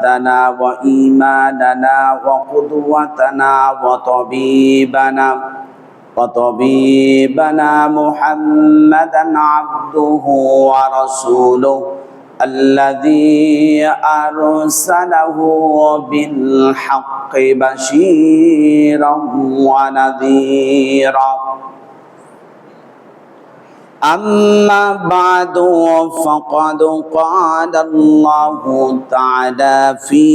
دنا وإيماننا وقدوتنا وطبيبنا محمدا عبده ورسوله الذي أرسله بالحق بشيرا ونذيرا أما بعد فقد قال الله تعالى في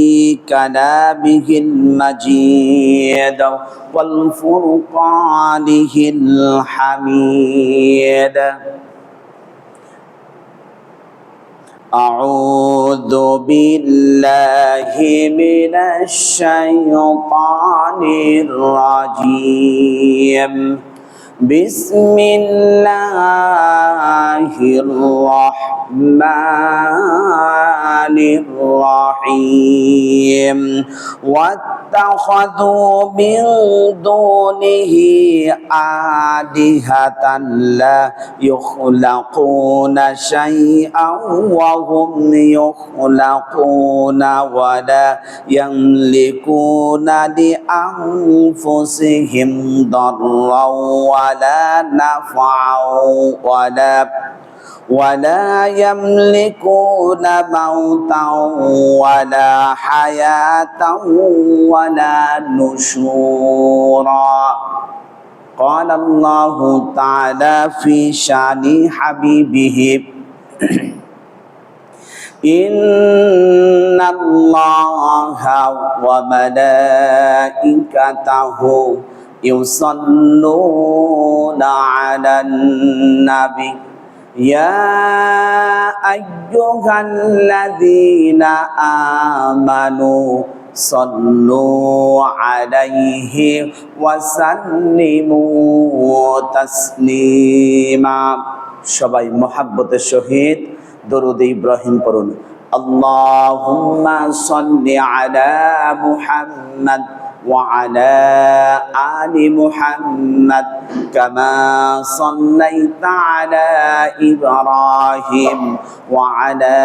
كلامه المجيد والفرقانه الحميد أعوذ بالله من الشيطان الرجيم بسم الله الرحمن الرحيم واتخذوا من دونه آلهة لا يخلقون شيئا وهم يخلقون ولا يملكون لأنفسهم ضرا ولا نفعا ولا يملكون موتا ولا حياة ولا نشورا قال الله تعالى في شان حبيبه إن الله وملائكته يصلون على النبي يا أيها الذين آمنوا صلوا عليه وسلموا تسليما সবাই মুহাব্বতের সহিত দরুদ ইব্রাহিম পড়ুন আল্লাহুম্মা সাল্লি আলা মুহাম্মাদ وعلى آل محمد كما صليت على إبراهيم وعلى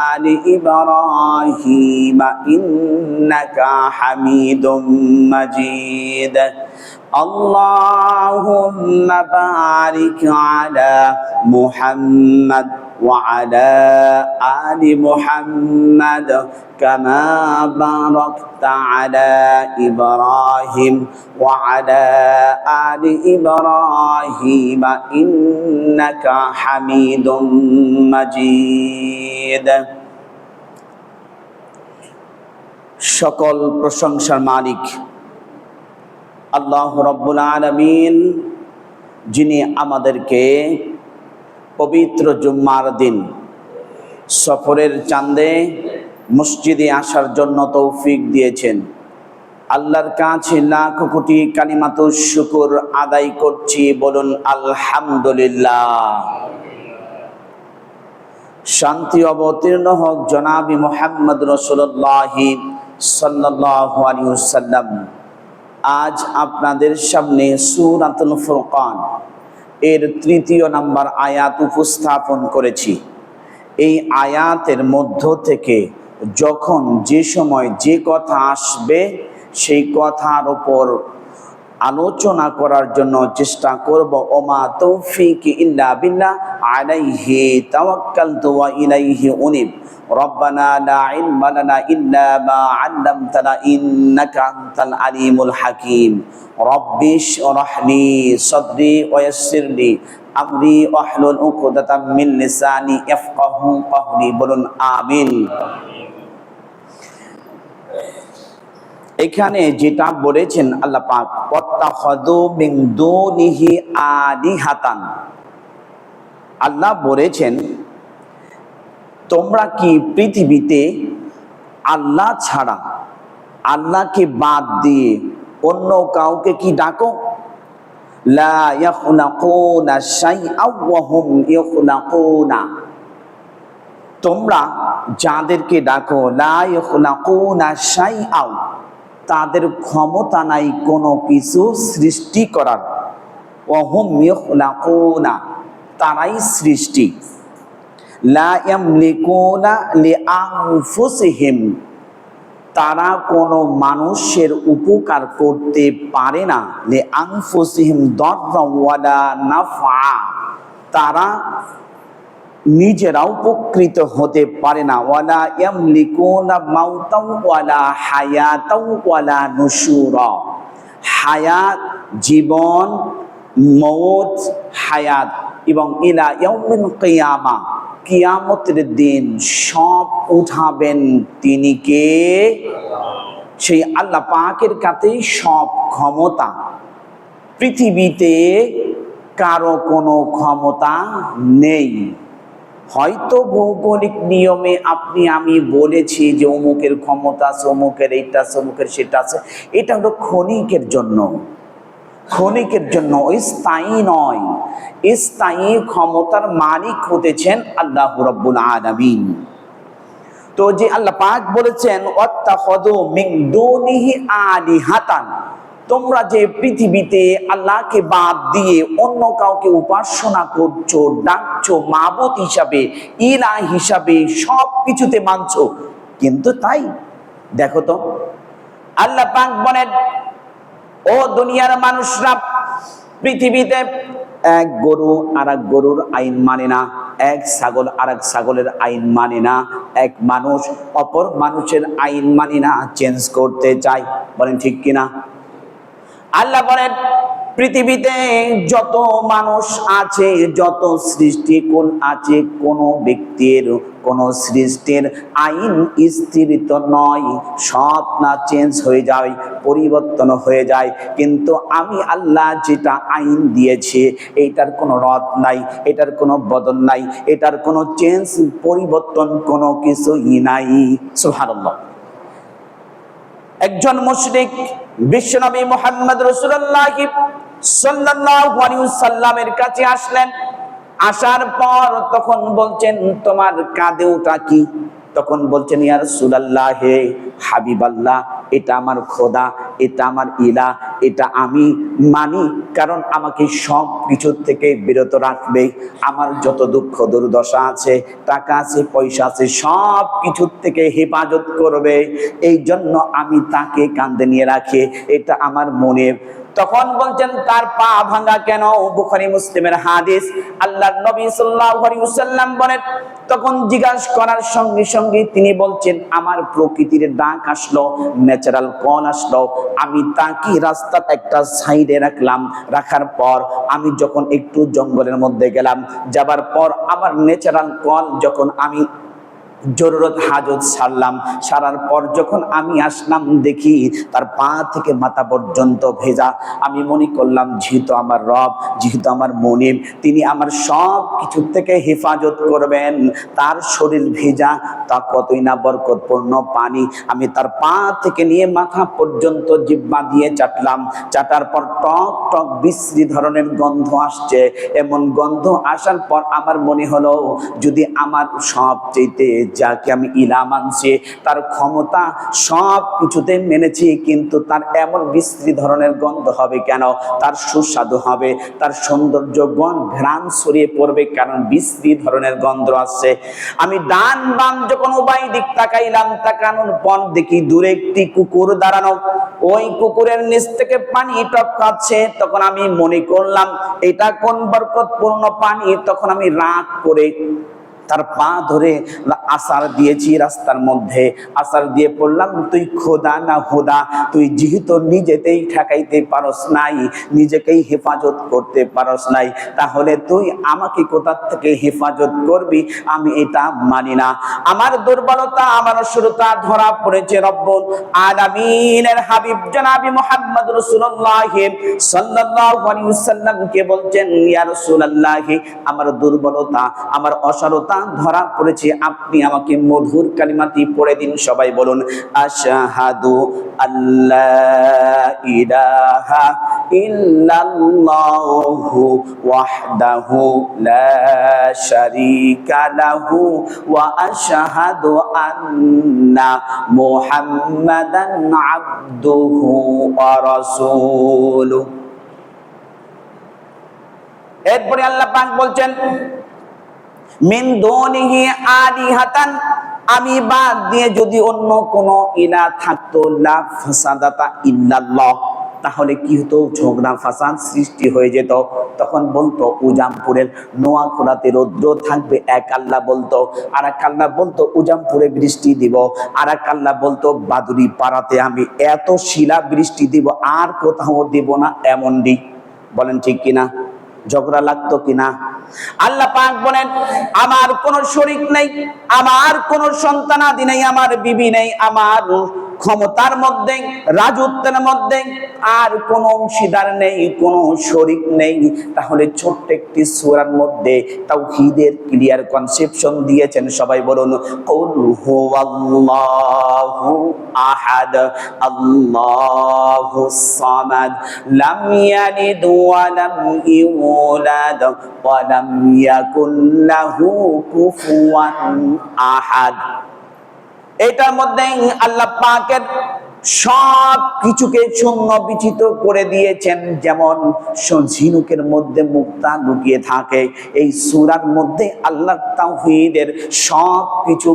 آل إبراهيم إنك حميد مجيد اللهم بارك على محمد وعلى آل محمد كما باركت على إبراهيم وعلى آل إبراهيم إنك حميد مجيد সকল প্রশংসার মালিক আল্লাহ রাব্বুল আলামিন, যিনি আমাদেরকে পবিত্র জুম্মার দিন সফরের চাঁদে মসজিদে আসার জন্য তৌফিক দিয়েছেন। আল্লাহর কাছে লাখ কোটি কালিমাতুশ শুকর আদায় করছি, বলুন আলহামদুলিল্লাহ। শান্তি অবতীর্ণ হোক জনাবি মুহাম্মদ রাসূলুল্লাহ সাল্লাল্লাহু আলাইহি ওয়াসাল্লাম। আজ আপনাদের সামনে সূরাতুল ফুরকান এর ৩য় নাম্বার আয়াত উপস্থাপন করেছি। এই আয়াতের মধ্য থেকে যখন যে সময় যে কথা আসবে সেই কথার উপর আলোচনা করার জন্য চেষ্টা করব। ওমা তৌফিক ইল্লা বিল্লাহ আলাইহি তাওয়াক্কালতু ওয়া ইলাইহি উনিব। রব্বানা লা ইলমা লানা ইল্লা মা আল্লামতানা ইন্নাকা আনতাল আলিমুল হাকীম। রব্বি ইশরাহ লি সাদরি ওয়া ইয়াসসির লি আমরি ওয়াহলুল উকদাতাম মিন লিসানি ইয়াফকাহু কওলি, বলুন আমিন। এখানে যেটা বলেছেন আল্লাহ পাক, ওয়াত্তাখাযু মিন দুনিহি আলিহাতান, আল্লাহ বলেছেন তোমরা কি পৃথিবীতে আল্লাহ ছাড়া, আল্লাহকে বাদ দিয়ে অন্য কাউকে কি ডাকো? লা ইয়াখলাকুনা শাইআ ওয়া হুম ইয়াখলাকুনা, তোমরা যাদেরকে ডাকো লা ইয়াখলাকুনা শাইআ, তাদের ক্ষমতা নাই কোনো কিছু সৃষ্টি করার। ওয়া হুম ইয়াখলাকুনা, তারাই সৃষ্টি। লা ইয়ামলিকুনা লিআনফুসিহিম, তারা কোনো মানুষের উপকার করতে পারে না। লিআনফুসিহিম দাররা ওয়ালা নাফআ, তারা নিজেরা উপকৃত হতে পারে না। ওয়ালা ইয়ামলিকুনা মাউতাও ওয়ালা হায়াতাও ওয়ালা নুশুরা, হায়াত জীবন, মৌত হায়াত, এবং ইলা ইয়াউমিল কিয়ামা, কিয়ামতের দিন সব উঠাবেন তিনি কে? সেই আল্লাহ পাকের কাছেই সব ক্ষমতা। পৃথিবীতে কারো কোনো ক্ষমতা নেই। হয়তো ভৌগোলিক নিয়মে আপনি আমি বলেছি যে অমুকের ক্ষমতা আছে, অমুকের এইটা আছে, অমুকের সেটা আছে, এটা হলো ক্ষণিকের জন্য, ক্ষণিকের জন্য, স্থায়ী নয়। স্থায়ী ক্ষমতার মালিক হতেছেন আল্লাহ রাব্বুল আলামিন। তো যে আল্লাহ পাক বলেছেন ওয়াত্তাখাযু মিন দুনিহি আলিহাতান, তোমরা যে পৃথিবীতে আল্লাহকে বাদ দিয়ে অন্য কাউকে উপাসনা করছো, ডাকছো মাবুদ হিসাবে, ইলাহ হিসাবে, সব কিছুতে মানছো, কিন্তু তাই দেখো তো আল্লাহ পাক বলেন, ও দুনিয়ার মানুষরা, পৃথিবীতে এক গরু আর এক গরুর আইন মানে না, এক ছাগল আর এক ছাগলের আইন মানে না, এক মানুষ অপর মানুষের আইন মানে না, চেঞ্জ করতে চায়। বলেন ঠিক কিনা? আল্লাহ বলেন পৃথিবীতে যত মানুষ আছে, যত সৃষ্টিকুল আছে, কোনো ব্যক্তির কোন সৃষ্টির আইন স্থিরিত নয়, সব না চেঞ্জ হয়ে যায়, পরিবর্তন হয়ে যায়। কিন্তু আমি আল্লাহ যেটা আইন দিয়েছি এটার কোনো রদ নাই, এটার কোনো বদল নাই, এটার কোনো চেঞ্জ পরিবর্তন কোনো কিছুই নাই। সুবহানাল্লাহ। একজন মুশরিক বিশ্বনবী মুহাম্মদ রাসূলুল্লাহ সাল্লাল্লাহু আলাইহি ওয়াসাল্লামের কাছে আসলেন। আসার পর তখন বলছেন, তোমার কাঁধে ওটা কি? তখন বলছেন, ইয়া রাসূলুল্লাহ, হে হাবিবাল্লাহ, এটা আমার খোদা, এটা আমার ইলাহ, এটা আমি মানি, কারণ আমাকে সব কিছুর থেকে বিরত রাখবে। আমার যত দুঃখ দুর্দশা আছে, টাকা আছে, পয়সা আছে, সব কিছুর থেকে হেফাজত করবে, এই জন্য আমি তাকে কাঁধে নিয়ে রাখি, এটা আমার মনে। তখন বলছেন, তার পা ভাঙা কেন? বুখারী মুসলিমের হাদিস। আল্লাহর নবী সাল্লাল্লাহু আলাইহি ওয়াসাল্লাম বলেন, তখন জিজ্ঞাসা করার সঙ্গে সঙ্গে তিনি বলছেন, আমার প্রকৃতির ডাক আসলো, ন্যাচারাল কল আসলো, আমি তাকে রাস্তার একটা সাইডে রাখলাম। রাখার পর আমি যখন একটু জঙ্গলের মধ্যে গেলাম, যাবার পর আমার ন্যাচারাল কল যখন আমি জরুরত হাজত সারলাম, সারার পর যখন আমি আসলাম, দেখি তার পা থেকে মাথা পর্যন্ত ভেজা। আমি মনে করলাম যেহেতু আমার রব, যেহেতু আমার মনিব, তিনি আমার সব কিছু থেকে হেফাজত করবেন। তার শরীর ভেজা, তা কতই না বরকতপূর্ণ পানি। আমি তার পা থেকে নিয়ে মাথা পর্যন্ত জিহ্বা দিয়ে চাটলাম। চাটার পর টক টক বিশ্রী ধরনের গন্ধ আসছে। এমন গন্ধ আসার পর আমার মনে হলো, যদি আমার সবচেয়ে যাকে আমি ইলাহ মানছি, তার ক্ষমতা সব কিছুতে মেনেছি, কিন্তু তার এমন বিশ্রী ধরনের গন্ধ হবে কেন? তার সুস্বাদু হবে, তার সৌন্দর্য ঘ্রাণ ছড়িয়ে পড়বে, কারণ বিশ্রী ধরনের গন্ধ আসছে। আমি ডান বাম যখন উভয় দিক তাকাইলাম, তাকানোর পর দেখি দূরে একটি কুকুর দাঁড়ানো। ওই কুকুরের নিচ থেকে পানি টপকাচ্ছে। তখন আমি মনে করলাম এটা কোন বরকতপূর্ণ পানি। তখন আমি রাগ করে তার পা ধরে আসার দিয়েছি রাস্তার মধ্যে, আসার দিয়ে পড়লাম, তুই খোদা না হুদা? তুই যেহেতু নিজেতেই ঠেকাইতে পারস নাই, নিজেকেই হেফাজত করতে পারস নাই, তাহলে তুই আমাকে কোথা থেকে হেফাজত করবি? আমি এটা মানি না। আমার দুর্বলতা, আমার অসুরতা ধরা পড়েছে রব্বুল আলামিনের হাবিব জনাবি মুহাম্মদ রাসূলুল্লাহ সাল্লাল্লাহু আলাইহি ওয়াসাল্লামকে বলছেন, ইয়া রাসূলুল্লাহ, আমার দুর্বলতা, আমার অসারতা ধরা পড়েছে, আপনি আমাকে মধুর কালিমাটি পড়ে দিন। সবাই বলুন, আশহাদু আল্লা ইলাহা ইল্লাল্লাহু ওয়াহদাহু লা শারীকা লাহু ওয়া আশহাদু আন্না মুহাম্মাদান আবদুহু ওয়া রাসূলুহু। এরপরে আল্লাহ পাক বলছেন, মিন দুনিহি আলিহাতান, আমি বাদ দিয়ে যদি অন্য কোন ইলাহ থাকতো, লা ফাসাদাতা ইল্লাল্লাহ, তাহলে কি হতো? ঝগড়া ফাসাদ সৃষ্টি হয়ে যেত। তখন বলতো উজামপুরের নোয়াখোলাতে রৌদ্র থাকবে, এক আল্লাহ বলতো। আর এক আল্লাহ বলতো উজামপুরে বৃষ্টি দিব। আর এক আল্লাহ বলতো বাদুড়ি পাড়াতে আমি এত শিলা বৃষ্টি দিব, আর কোথাও দিব না, এমন দিক। বলেন ঠিক কিনা? ঝগড়া লাগতো কিনা? আল্লাহ পাক বলেন আমার কোন শরীক নেই, আমার কোন সন্তানাদি নেই, আমার বিবি নেই, আমার ক্ষমতার মধ্যে, রাজত্বের মধ্যে আর কোন অংশীদার নেই, কোন শরীক নেই। তাহলে ছোট্ট একটি সূরার মধ্যে তাওহীদের ক্লিয়ার কনসেপশন দিয়েছেন। সবাই বলুন কুল হুয়াল্লাহু আহাদ আল্লাহুস সামাদ লাম ইয়ালিদ ওয়া লাম ইউলাদ ওয়া লাম ইয়াকুল লাহু কুফুয়ান আহাদ। এটার মধ্যে আল্লাহ পাকের সব কিছুকে শূন্য বিচিত করে দিয়েছেন। যেমন ঝিনুকের মধ্যে মুক্তা লুকিয়ে থাকে, এই সূরার মধ্যে আল্লাহ তাওহীদের সব কিছু,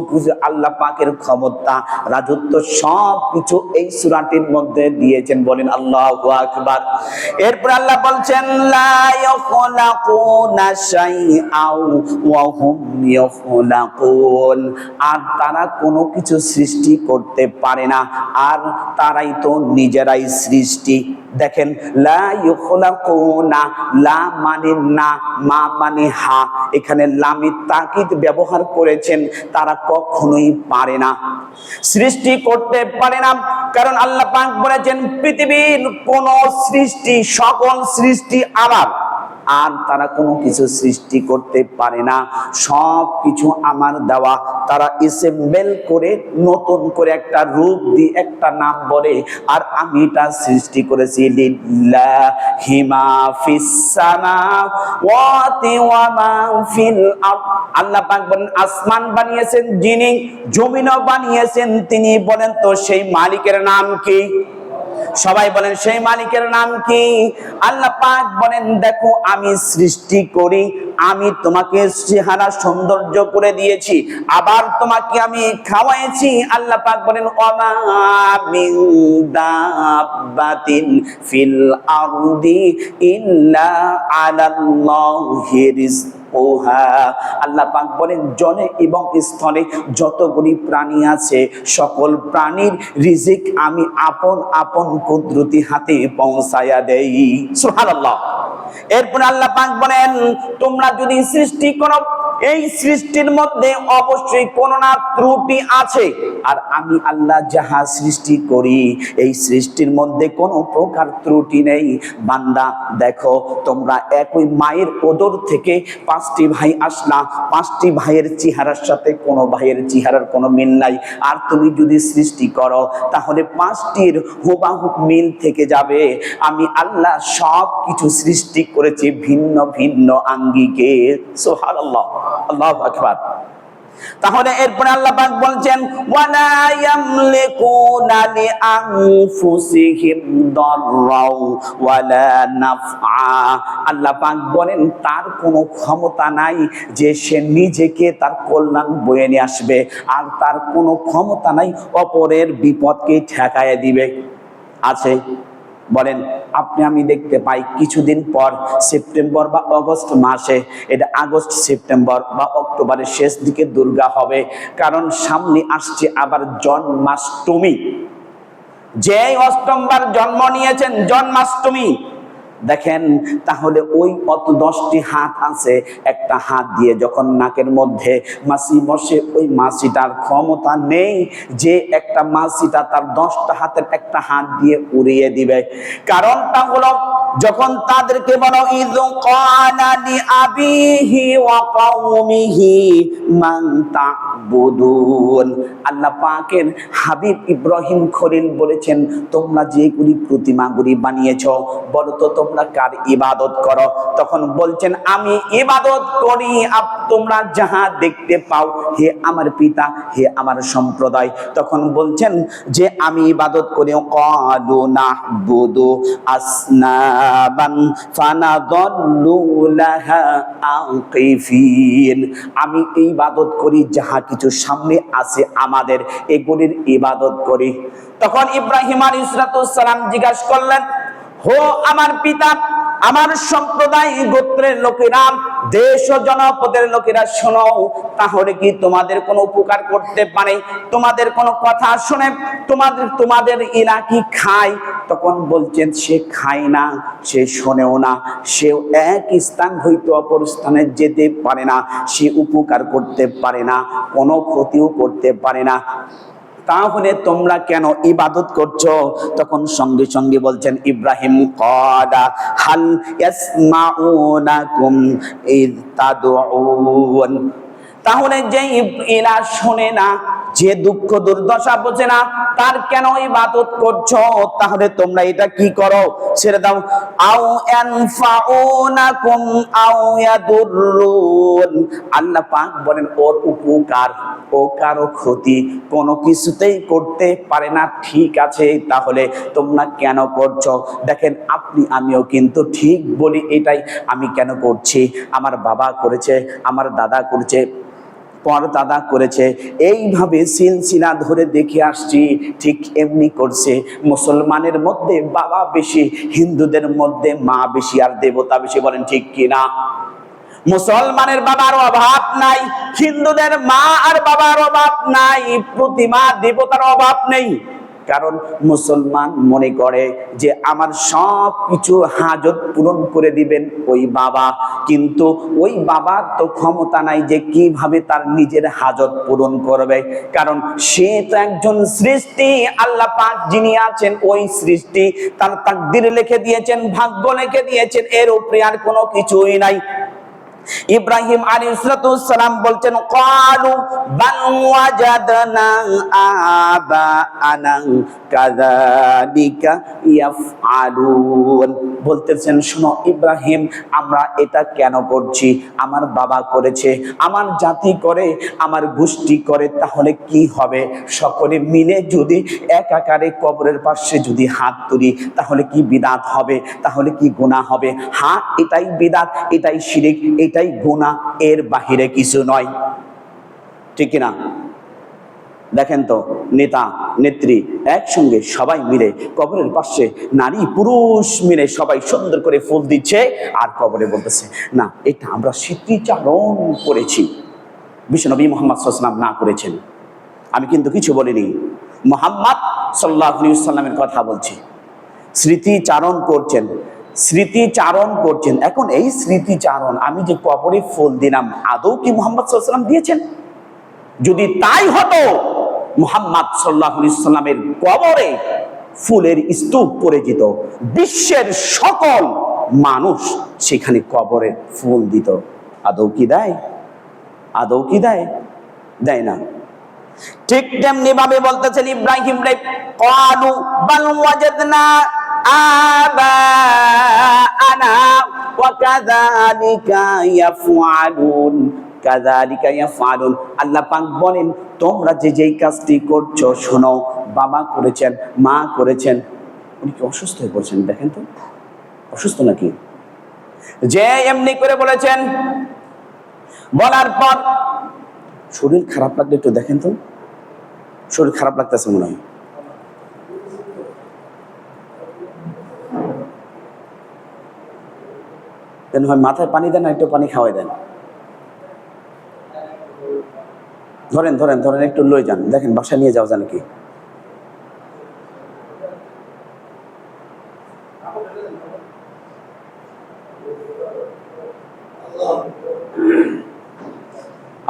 আল্লাহ পাকের ক্ষমতা, রাজত্ব সব কিছু এই সূরাটির মধ্যে দিয়েছেন। বলেন আল্লাহু আকবার। এরপর আল্লাহ বলছেন লা ইয়াখলাকুনা শাইআও ওয়া হুম ইয়াখলাকুন, আর তারা কোনো কিছু সৃষ্টি করতে পারে না, আর তারাই তো নিজেরাই সৃষ্টি। দেখেন লা ইখলাকুনা, লা মানে না, মা মানে হা, এখানে লামে তাকিদ ব্যবহার করেছেন। তারা কখনোই পারে না, সৃষ্টি করতে পারে না। কারণ আল্লাহ পাক বলেছেন পৃথিবীর কোন সৃষ্টি, সকল সৃষ্টি আমার, আর তারা কোনো কিছু সৃষ্টি করতে পারে না। সব কিছু আমার দেওয়া। তারা এসেম্বল করে নতুন করে একটা রূপ দিয়ে একটা নাম বলে, আর আমি এটা সৃষ্টি করেছি। লিল্লাহি মা ফিস সামাওয়াতি ওয়া মা ফিল আরদ। আল্লাহ পাক বলেন আসমান বানিয়েছেন যিনি, জমিনও বানিয়েছেন তিনি। বলেন তো সেই মালিকের নাম কি? সবাই বলেন সেই মালিকের নাম কি? আল্লাহ পাক বলেন দেখো আমি সৃষ্টি করি, আমি তোমাকে চেহারা সৌন্দর্য করে দিয়েছি, আবার তোমাকে আমি খাওয়াইছি। আল্লাহ পাক বলেন ওয়ামা মিন দাব্বাতিন ফিল আরদি ইল্লা আলাল্লাহি রিজকুহা। আল্লাহ পাক বলেন জলে এবং স্থলে যতগুলি প্রাণী আছে, সকল প্রাণীর রিজিক আমি আপন আপন কুদরতি হাতে পৌঁছায়া দেই। সুবহানাল্লাহ। এরপর আল্লাহ পাক বলেন তোমরা যদি সৃষ্টি করো, এই সৃষ্টির মধ্যে অবশ্যই কোন না ত্রুটি আছে, আর আমি আল্লাহ যাহা সৃষ্টি করি এই সৃষ্টির মধ্যে কোনো প্রকার ত্রুটি নেই। বান্দা দেখো তোমরা একই মায়ের উদর থেকে পাঁচটি ভাই আসলা, পাঁচটি ভাইয়ের চেহারার সাথে কোনো ভাইয়ের চেহারার কোনো মিল নাই। আর তুমি যদি সৃষ্টি করো তাহলে পাঁচটির হুবাহু মিল থেকে যাবে। আমি আল্লাহ সব কিছু সৃষ্টি করেছি ভিন্ন ভিন্ন আঙ্গিকে। সুবহানাল্লাহ, আল্লাহু আকবার। তাহলে এরপরে আল্লাহ পাক বলছেন ওয়ালা ইয়ামলিকুনা লিআনফুসিহিম দাররাও ওয়ালা নাফআ। আল্লাহ পাক বলেন তার কোনো ক্ষমতা নাই যে সে নিজেকে তার কল্যাণ বয়ে নিয়ে আসবে, আর তার কোনো ক্ষমতা নাই অপরের বিপদকে ঠেকায় দিবে। আছে? বলেন আপনি আমি দেখতে পাই কিছুদিন পর সেপ্টেম্বর বা অগস্ট মাসে, এটা আগস্ট সেপ্টেম্বর বা অক্টোবরের শেষ দিকে দুর্গা হবে, কারণ সামনে আসছে আবার জন্মাষ্টমী। যে অষ্টমবার জন্ম নিয়েছেন জন্মাষ্টমী, দেখেন তাহলে ওই অত 10টি হাত আছে, একটা হাত দিয়ে যখন নাকের মধ্যে মাছি বসে, ওই মাছিটার ক্ষমতা নেই যে একটা মাছিটা তার 10টা হাতের একটা হাত দিয়ে উড়িয়ে দিবে। কারণটা হলো যখন তাদেরকে বলো ইযু ক্বালা লিআবিহি ওয়া কওমিহি মান তা'বুদুন, আল্লাহ পাকের হাবিব ইব্রাহিম খলিল বলেছেন তোমরা যেগুলি প্রতিমাগুলি বানিয়েছো বলো তো তোমরা কার ইবাদত করো? তখন বলছেন আমি ইবাদত করি তোমরা যাহা দেখতে পাও হে আমার পিতা, হে আমার সম্প্রদায়। তখন বলছেন যে আমি ইবাদত করি ক্বালু না'বুদু আসনা আনামান ফানাযাল্লু লাহা আকিফিন। আমি ইবাদত করি যাহা কিছু সামনে আছে আমাদের, এগুলির ইবাদত করি। তখন ইব্রাহিম আলাইহিস সালাম জিজ্ঞাসা করলেন, হো আমার পিতা, আমার সম্প্রদায় গোত্রের লোকেরা, দেশ ও জনপদের লোকেরা, শোনো, তাহলে কি তোমাদের কোনো উপকার করতে পারে? তোমাদের কোনো কথা শুনে তোমাদের ইলা কি খায়? তখন বলছেন সে খায় না, সে শোনেও না, সেও এক স্থান হইতে অপর স্থানে যেতে পারে না, সে উপকার করতে পারে না, কোনো ক্ষতিও করতে পারে না। তাহলে তোমরা কেন ইবাদত করছো? তখন সঙ্গে সঙ্গে বলছেন ইব্রাহিম, ক্বালা হাল ইয়াসমাউনাকুম ইয তাদউন। তাহলে যে ইলা শোনে না, যে দুঃখ দুর্দশা বোঝে না, তার কেন ইবাদত করছো? তাহলে তোমরা এটা কি করো? ছেড়ে দাও। আও ইয়ানফাউনাকুম আও ইয়াদুররুন। আল্লাহ পাক বলেন ওর উপকার ও কারো ক্ষতি কোনো কিছুতেই করতে পারে না। ঠিক আছে, তাহলে তোমরা কেন করছো? দেখেন, আপনি আমিও কিন্তু ঠিক বলি, এটাই আমি কেন করছি। আমার বাবা করেছে, আমার দাদা করেছে, পর দাদা করেছে, এইভাবে সিলসিলা ধরে দেখে আসছি, ঠিক এমনি করছে। মুসলমানের মধ্যে বাবা বেশি, হিন্দুদের মধ্যে মা বেশি আর দেবতা বেশি। বলেন ঠিক কিনা? মুসলমানের বাবার অভাব নাই, হিন্দুদের মা আর বাবার অভাব নাই, প্রতিমা দেবতার অভাব নেই। কারণ মুসলমান মনে করে যে আমার সব কিছু হাজত পূরণ করে দিবেন ওই বাবা, কিন্তু ওই বাবার তো ক্ষমতা নাই যে কিভাবে তার নিজের হাজত পূরণ করবে। কারণ সে তো একজন সৃষ্টি, আল্লাহ পাক যিনি আছেন ওই সৃষ্টি, তার তাকদীর লিখে দিয়েছেন, ভাগ্য লিখে দিয়েছেন, এর উপরে আর কোনো কিছুই নাই। ইব্রাহিম আলাইহিস সালাম বলছেন, ক্বালু বাল ওয়াজাদনা আবাআনা কাযালিকা ইয়াফআলুন। বলতেছেন, শোনো ইব্রাহিম, আমরা এটা কেন করছি? আমার বাবা করেছে, আমার জাতি করে, আমার গোষ্ঠী করে, তাহলে কি হবে? সকলে মিলে যদি একাকারে কবরের পাশে যদি হাত তুলি, তাহলে কি বিদআত হবে? তাহলে কি গুনাহ হবে? হ্যাঁ, এটাই বিদআত, এটাই শিরক, এটাই গুনাহ, এর বাহিরে কিছু নয়। ঠিক কিনা? দেখেন তো, নেতা নেত্রী একসঙ্গে সবাই মিলে কবরের পাশে, নারী পুরুষ মিলে সবাই সুন্দর করে ফুল দিচ্ছে আর কবরে বলতেছে, না এটা আমরা স্মৃতিচারণ করেছি। বিশ্বনবী মুহাম্মদ সাল্লাল্লাহু আলাইহি ওয়াসাল্লাম না করেছেন। আমি কিন্তু কিছু বলিনি, মুহাম্মদ সাল্লাল্লাহু আলাইহি ওয়াসাল্লামের কথা বলছি। স্মৃতিচারণ করছেন, স্মৃতিচারণ করছেন। এখন এই স্মৃতিচারণ, আমি যে কবরে ফুল দিলাম, আদৌ কি মুহাম্মদ সাল্লাল্লাহু আলাইহি ওয়াসাল্লাম দিয়েছেন? যদি তাই হতো, মুহাম্মদ সাল্লাল্লাহু আলাইহি ওয়াসাল্লামের কবরে ফুলের স্তূপ পড়ে যেত, বিশ্বের সকল মানুষ সেখানে কবরে ফুল দিত। আদৌ কি দেয়? আদৌ কি দেয়? দেয় না। ঠিক তেমনি ভাবে বলতেছেন ইব্রাহিম রে, ক্বালু বাল ওয়াজাদনা আবাআনা ওয়া কাযালিকা ইয়াফআলুন, কাযালিকা ইয়াফআলুন। আল্লাহ পাক বলেন, তোমরা যে যেই কাজটি করছো, শোনো, বাবা করেছেন, মা করেছেন। উনি কি অসুস্থ হয়ে পড়ছেন? দেখেন তো, অসুস্থ নাকি? যে এমনি করে বলেছেন, বলার পর শরীর খারাপ লাগলে একটু দেখেন তো, শরীর খারাপ লাগতেছে মনে হয়। দেন হয় মাথায় পানি দেন, একটু পানি খাওয়াই দেন। ধরেন ধরেন ধরেন, একটু লই যান, দেখেন বাসায় নিয়ে যাওয়া যায় নাকি।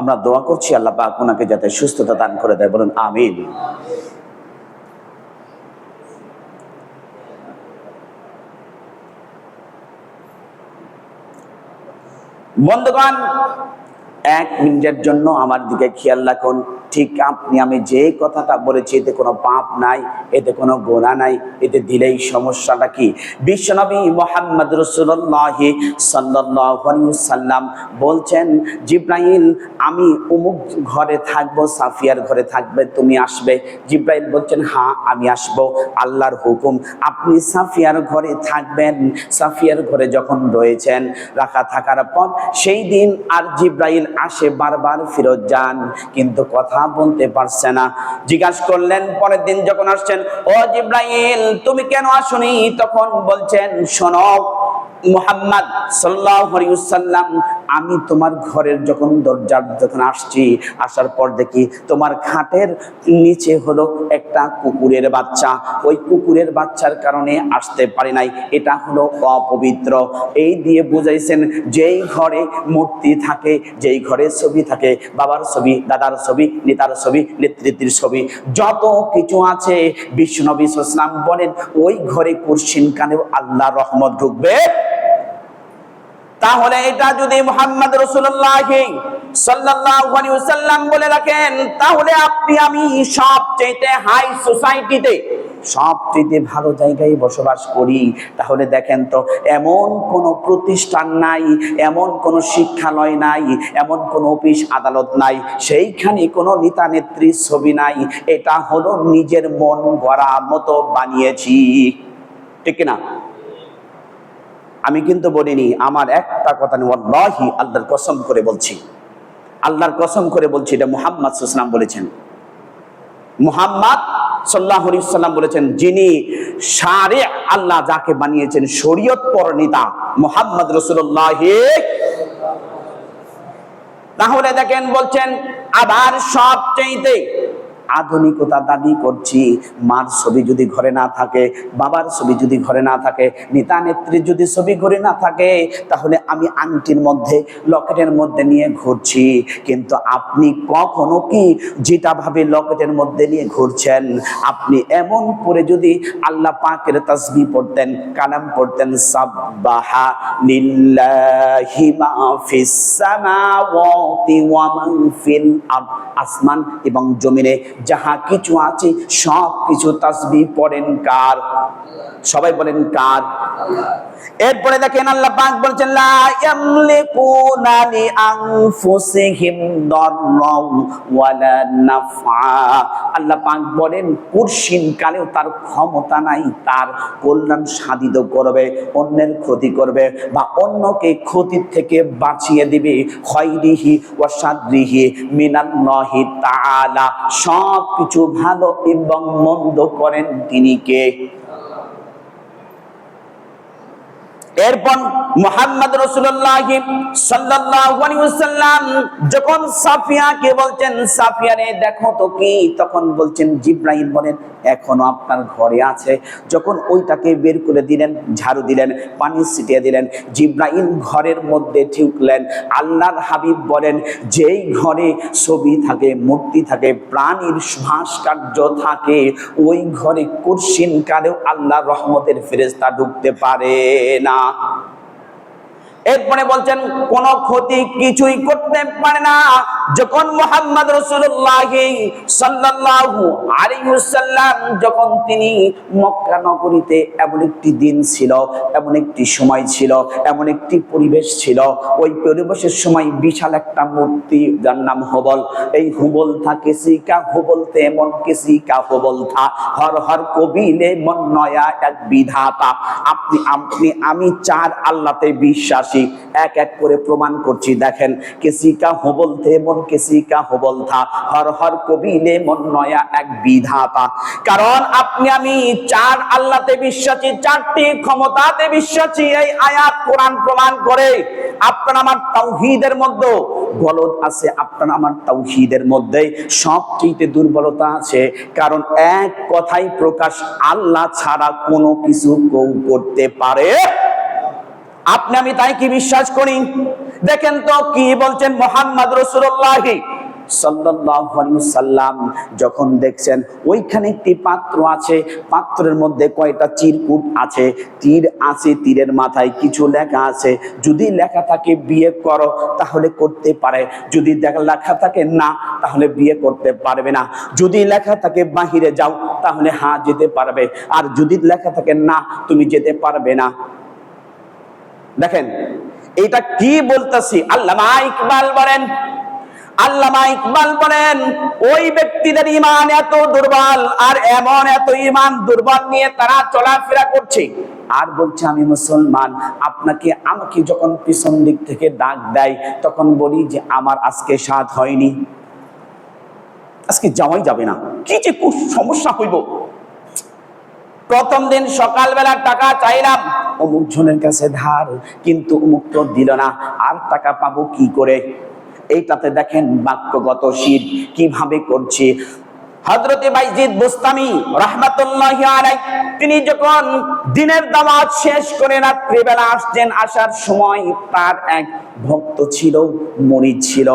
আমরা দোয়া করছি আল্লাহ পাক ওনাকে যাতে সুস্থতা দান করে দেয়। বলুন আমিন। বন্ধুগণ, এক মিনিটের জন্য আমার দিকে খেয়াল রাখুন। ঠিক আপনি আমি যে কথাটা বলেছি এতে কোনো পাপ নাই, এতে কোনো গুনাহ নাই, এতে দিলেই সমস্যাটা কি? বিশ্বনবী মুহাম্মদ রাসূলুল্লাহ সাল্লাল্লাহু আলাইহি ওয়াসাল্লাম বলছেন, জিবরাইল আমি অমুক ঘরে থাকবো, সাফিয়ার ঘরে থাকবে, তুমি আসবে। জিবরাইল বলছেন হ্যাঁ আমি আসবো, আল্লাহর হুকুম। আপনি সাফিয়ার ঘরে থাকবেন। সাফিয়ার ঘরে যখন রয়েছেন, রাখা থাকার পর সেই দিন আর জিবরাইল আসে, বারবার ফিরত যান, কিন্তু কথা বলতে পারছে না। জিজ্ঞাসা করলেন পরের দিন যখন আসছেন, ও জিবরাইল তুমি কেন আসনি? তখন বলছেন, শোনো মুহাম্মদ সাল্লাল্লাহু আলাইহি ওয়াসাল্লাম, আমি তোমার ঘরের দরজার যখন আসছি, আসার পর দেখি তোমার খাটের নিচে হলো একটা কুকুরের বাচ্চা। ওই কুকুরের বাচ্চার কারণে আসতে পারি নাই, এটা হলো অপবিত্র। এই দিয়ে বুঝাইছেন যেই ঘরে মূর্তি থাকে, যেই ঘরে ছবি থাকে, বাবার ছবি, দাদার ছবি, নেতার ছবি, নেতৃত্বের ছবি, যত কিছু আছে, বিশ্বনবী সাল্লাল্লাহু আলাইহি ওয়াসাল্লাম বলেন ওই ঘরে কুরসিন কানেও আল্লাহর রহমত ঢুকবে। তাহলে এটা যদি মুহাম্মদ রাসূলুল্লাহ সাল্লাল্লাহু আলাইহি ওয়াসাল্লাম বলে রাখেন, তাহলে আপনি আমি সবচেয়ে হাই সোসাইটিতে, সবচেয়ে ভালো জায়গায় বসবাস করি। তাহলে দেখেন তো, এমন কোনো প্রতিষ্ঠান নাই, এমন কোনো শিক্ষালয় নাই, এমন কোনো অফিস আদালত নাই, সেইখানে কোনো নেতা নেত্রীর ছবি নাই। এটা হলো নিজের মন গড়া মতো বানিয়েছি, ঠিক না? আমি কিন্তু বলিনি, আমার একটা কথা নেই, ওয়াল্লাহি আল্লাহর কসম করে বলছি, আল্লাহর কসম করে বলছি, এটা মুহাম্মদ সাল্লাল্লাহু আলাইহি ওয়াসাল্লাম বলেছেন। মুহাম্মদ সাল্লাল্লাহু আলাইহি ওয়াসাল্লাম বলেছেন, যিনি শারি, আল্লাহ যাকে বানিয়েছেন শরীয়ত প্রণেতা, মুহাম্মদ রাসূলুল্লাহ। তাহলে দেখেন বলছেন, আবার সবচেয়ে আধুনিকতা দাবি করছি, মার ছবি যদি ঘরে না থাকে, বাবার ছবি যদি ঘরে না থাকে, নেতা নেত্রীর যদি ছবি ঘরে না থাকে, তাহলে আমি আংটির মধ্যে, লকেটের মধ্যে নিয়ে ঘুরছি। কিন্তু আপনি কখনো কি যেটা ভাবে লকেটের মধ্যে নিয়ে ঘুরছেন, আপনি এমন করে যদি আল্লাহ পাকের তাসবিহ পড়তেন, কালাম পড়তেন, সাব্বাহা লিল্লাহি মা ফিস সামাওয়াতি ওয়া মান ফিল আরদ, আসমান এবং জমিনে যাহা কিছু আছে সব কিছু তাসবিহ পড়েন কার? সবাই বলেন কার? এরপরে দেখেন আল্লাহ পাক বলছেন, লা ইয়ামলিকুনা লি আনফুসিহিম দাররাও ওয়ালা নাফআ। আল্লাহ পাক বলেন কুরসিন কালেও তার ক্ষমতা নাই তার কল্যাণ সাধিত করবে, অন্যের ক্ষতি করবে বা অন্যকে ক্ষতি থেকে বাঁচিয়ে দিবে। খায়রিহি ওয়া শাররিহি মিনাল্লাহি তাআলা, সব কিছু ভালো এবং মন্দ করেন তিনি কে? এরপর মুহাম্মদ রাসূলুল্লাহ সাল্লাল্লাহু আলাইহি ওয়াসাল্লাম যখন সাফিয়াকে বলছেন, সাফিয়া রে দেখো তো কি, তখন বলছেন জিবরাইল বলেন এখনো আপনার ঘরে আছে। যখন ওইটাকে বের করে দিলেন, ঝাড়ু দিলেন, পানি ছিটিয়ে দিলেন, জিবরাইল ঘরের মধ্যে ঢুকলেন। আল্লাহর হাবিব বলেন যেই ঘরে ছবি থাকে, মূর্তি থাকে, প্রাণীর ভাস্কর্য থাকে, ওই ঘরে কুরসিন কালেও আল্লাহর রহমতের ফেরেশতা ঢুকতে পারে না। এরপরে বলছেন কোন ক্ষতি কিছুই করতে পারে না। যখন মুহাম্মদ রাসূলুল্লাহ সাল্লাল্লাহু আলাইহি ওয়াসাল্লাম যখন তিনি মক্কা নগরীতে, এমন একটি দিন ছিল, এমন একটি সময় ছিল, এমন একটি পরিবেশ ছিল, ওই পরিবেশের সময় বিশাল একটা মূর্তি যার নাম হুবল। এই হুবল থা কিসি কা হুবল তে মন কিসি কা হুবল থা, হর হর কবিলে মন নয়া এক বিধাতা। আপনি আমি চার আল্লাহতে বিশ্বাসী, এক এক করে প্রমাণ করছি। দেখেন কিসি কা হুবল থে মন কিসি কা হুবল থা, হর হর কবিলে মন নয়া এক বিধাতা। কারণ আপনি আমি চার আল্লাহতে বিশ্বাসী, চারটি ক্ষমতাতে বিশ্বাসী। এই আয়াত কোরআন প্রমাণ করে। আপনার আমার তাওহীদের মধ্যে গলদ আছে, আপনার আমার তাওহীদের মধ্যে সবচেয়ে দুর্বলতা আছে। কারণ এক কথাই প্রকাশ, আল্লাহ ছাড়া কোনো কিছু কেউ করতে পারে। আপনি আমি তাই কি বিশ্বাস করি? দেখেন তো কি বলছেন মুহাম্মদ রাসূলুল্লাহ সাল্লাল্লাহু আলাইহি ওয়াসাল্লাম যখন দেখছেন ওইখানে একটি পাত্র আছে, পাত্রের মধ্যে কয়টা চিরকুট আছে, তীর আছে, তীরের মাথায় কিছু লেখা আছে। যদি লেখা থাকে বিয়ে করো তাহলে করতে পারে, যদি লেখা থাকে না তাহলে বিয়ে করতে পারবে না। যদি লেখা থাকে বাহিরে যাও তাহলে হ্যাঁ যেতে পারবে, আর যদি লেখা থাকে না তুমি যেতে পারবে না। দেখেন এটা কি বলতেছি, আল্লামা ইকবাল বলেন ওই ব্যক্তিদের ঈমান এত দুর্বল, আর এমন এত ঈমান দুর্বল নিয়ে তারা চলাফেরা করছে, আর বলছে আমি মুসলমান। আমাকে যখন পিছন দিক থেকে ডাক দেয় তখন বলি যে আমার আজকে সাধ হয়নি, আজকে যাওয়াই যাবে না, কি যে সমস্যা হইব। প্রথম দিন সকালবেলা টাকা চাইলাম অমুক জনের কাছে ধার, কিন্তু অমুক তো দিল না, আর টাকা পাবো কি করে। এইটাতে দেখেন বাক্যগত শিরক কিভাবে করছে। হযরতে বাইজিদ বুস্তামি রাহমাতুল্লাহি আলাইহি তিনি যখন দিনের দাওয়াত শেষ করে রাত্রিবেলা আসছেন, আসার সময় তার এক ভক্ত ছিল, মুরিদ ছিল,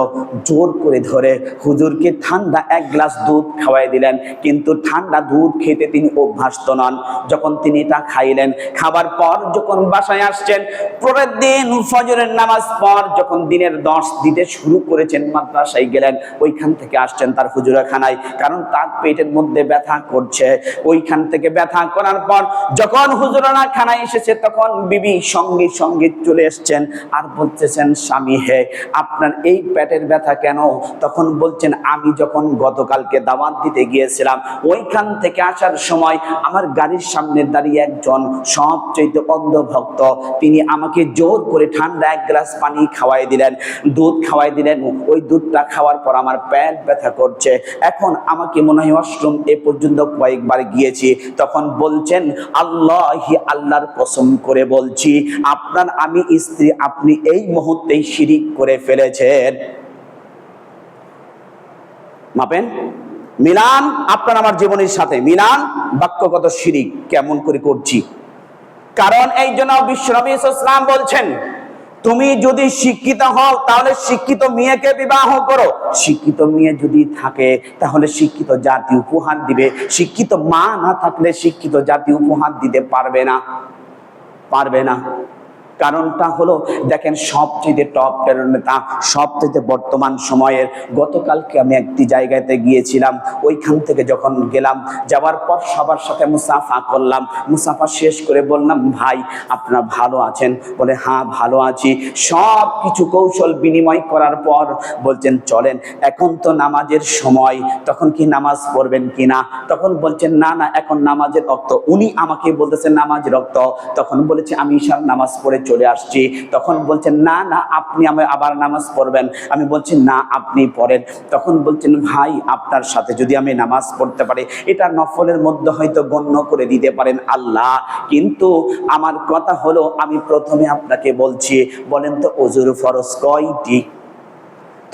জোর করে ধরে হুজুরকে ঠান্ডা এক গ্লাস দুধ খাওয়াই দিলেন, কিন্তু ঠান্ডা দুধ খেতে তিনি অভ্যস্ত নন। যখন তিনি এটা খাইলেন, খাবার পর যখন বাসায় আসছেন, পরের দিন ফজরের নামাজ পর যখন দিনের 10 দিতে শুরু করেছেন, মাদ্রাসায় গেলেন, ওইখান থেকে আসছেন তার হুজুরখানায়, কারণ তার পেটের মধ্যে ব্যথা করছে। ওইখান থেকে ব্যথা করার পর যখন হুজুরখানায় এসেছে তখন বিবি সঙ্গে সঙ্গে চলে এসছেন আর বলতেছেন, স্বামী হে আপনার এই পেটের ব্যথা কেন? তখন বলছেন, আমি যখন গতকালকে দাওয়াত দিতে গিয়েছিলাম ওইখান থেকে আসার সময় আমার গাড়ির সামনে দাঁড়িয়ে একজন সবচেয়ে অন্ধ ভক্ত, তিনি আমাকে জোর করে ঠান্ডা এক গ্লাস পানি খাওয়াই দিলেন, দুধ খাওয়াই দিলেন। ওই দুধটা খাওয়ার পর আমার পেট ব্যথা করছে, এখন আমাকে মনে হয় ওয়াশরুম এ পর্যন্ত কয়েকবার গিয়েছি। তখন বলছেন, আল্লাহর কসম করে বলছি আপনার আমি স্ত্রী, আপনি এই মুহূর্তেই শিরিক করে ফেলেছেন। মাপেন, মিলান আপনার আমার জীবনের সাথে মিলান, বাক্যগত শিরিক কেমন করে করছি। কারণ এই জন্য বিশ্বনবী সাল্লাল্লাহু আলাইহি ওয়াসাল্লাম বলছেন, তুমি যদি শিক্ষিত হও তাহলে শিক্ষিত মেয়েকে বিবাহ করো। শিক্ষিত মেয়ে যদি থাকে তাহলে শিক্ষিত জাতি উপহার দিবে, শিক্ষিত মা না থাকলে শিক্ষিত জাতি উপহার দিতে পারবে না। কারণটা হলো দেখেন, সবচেয়ে টপ নেতা, সবচেয়ে বর্তমান সময়ের, গতকালকে আমি একটি জায়গাতে গিয়েছিলাম, ওইখান থেকে যখন গেলাম, যাওয়ার পর সবার সাথে মুসাফা করলাম, মুসাফা শেষ করে বললাম, ভাই আপনারা ভালো আছেন? বলে হ্যাঁ ভালো আছি। সব কিছু কৌশল বিনিময় করার পর বলছেন, চলেন এখন তো নামাজের সময়, তখন কি নামাজ পড়বেন কিনা? তখন বলছেন, না না এখন নামাজের রক্ত। উনি আমাকে বলতেছেন নামাজের রক্ত, তখন বলেছে আমি ঈশার নামাজ পড়ে চলে আসছি। তখন বলছেন, না না আপনি আবার নামাজ পড়বেন। আমি বলছি না আপনি পড়েন। তখন বলছেন, ভাই আপনার সাথে যদি আমি নামাজ পড়তে পারি এটা নফলের মধ্যে হয়তো গণ্য করে দিতে পারেন আল্লাহ, কিন্তু আমার কথা হলো আমি প্রথমে আপনাকে বলছি, বলেন তো ওযুর ফরজ কয়টি?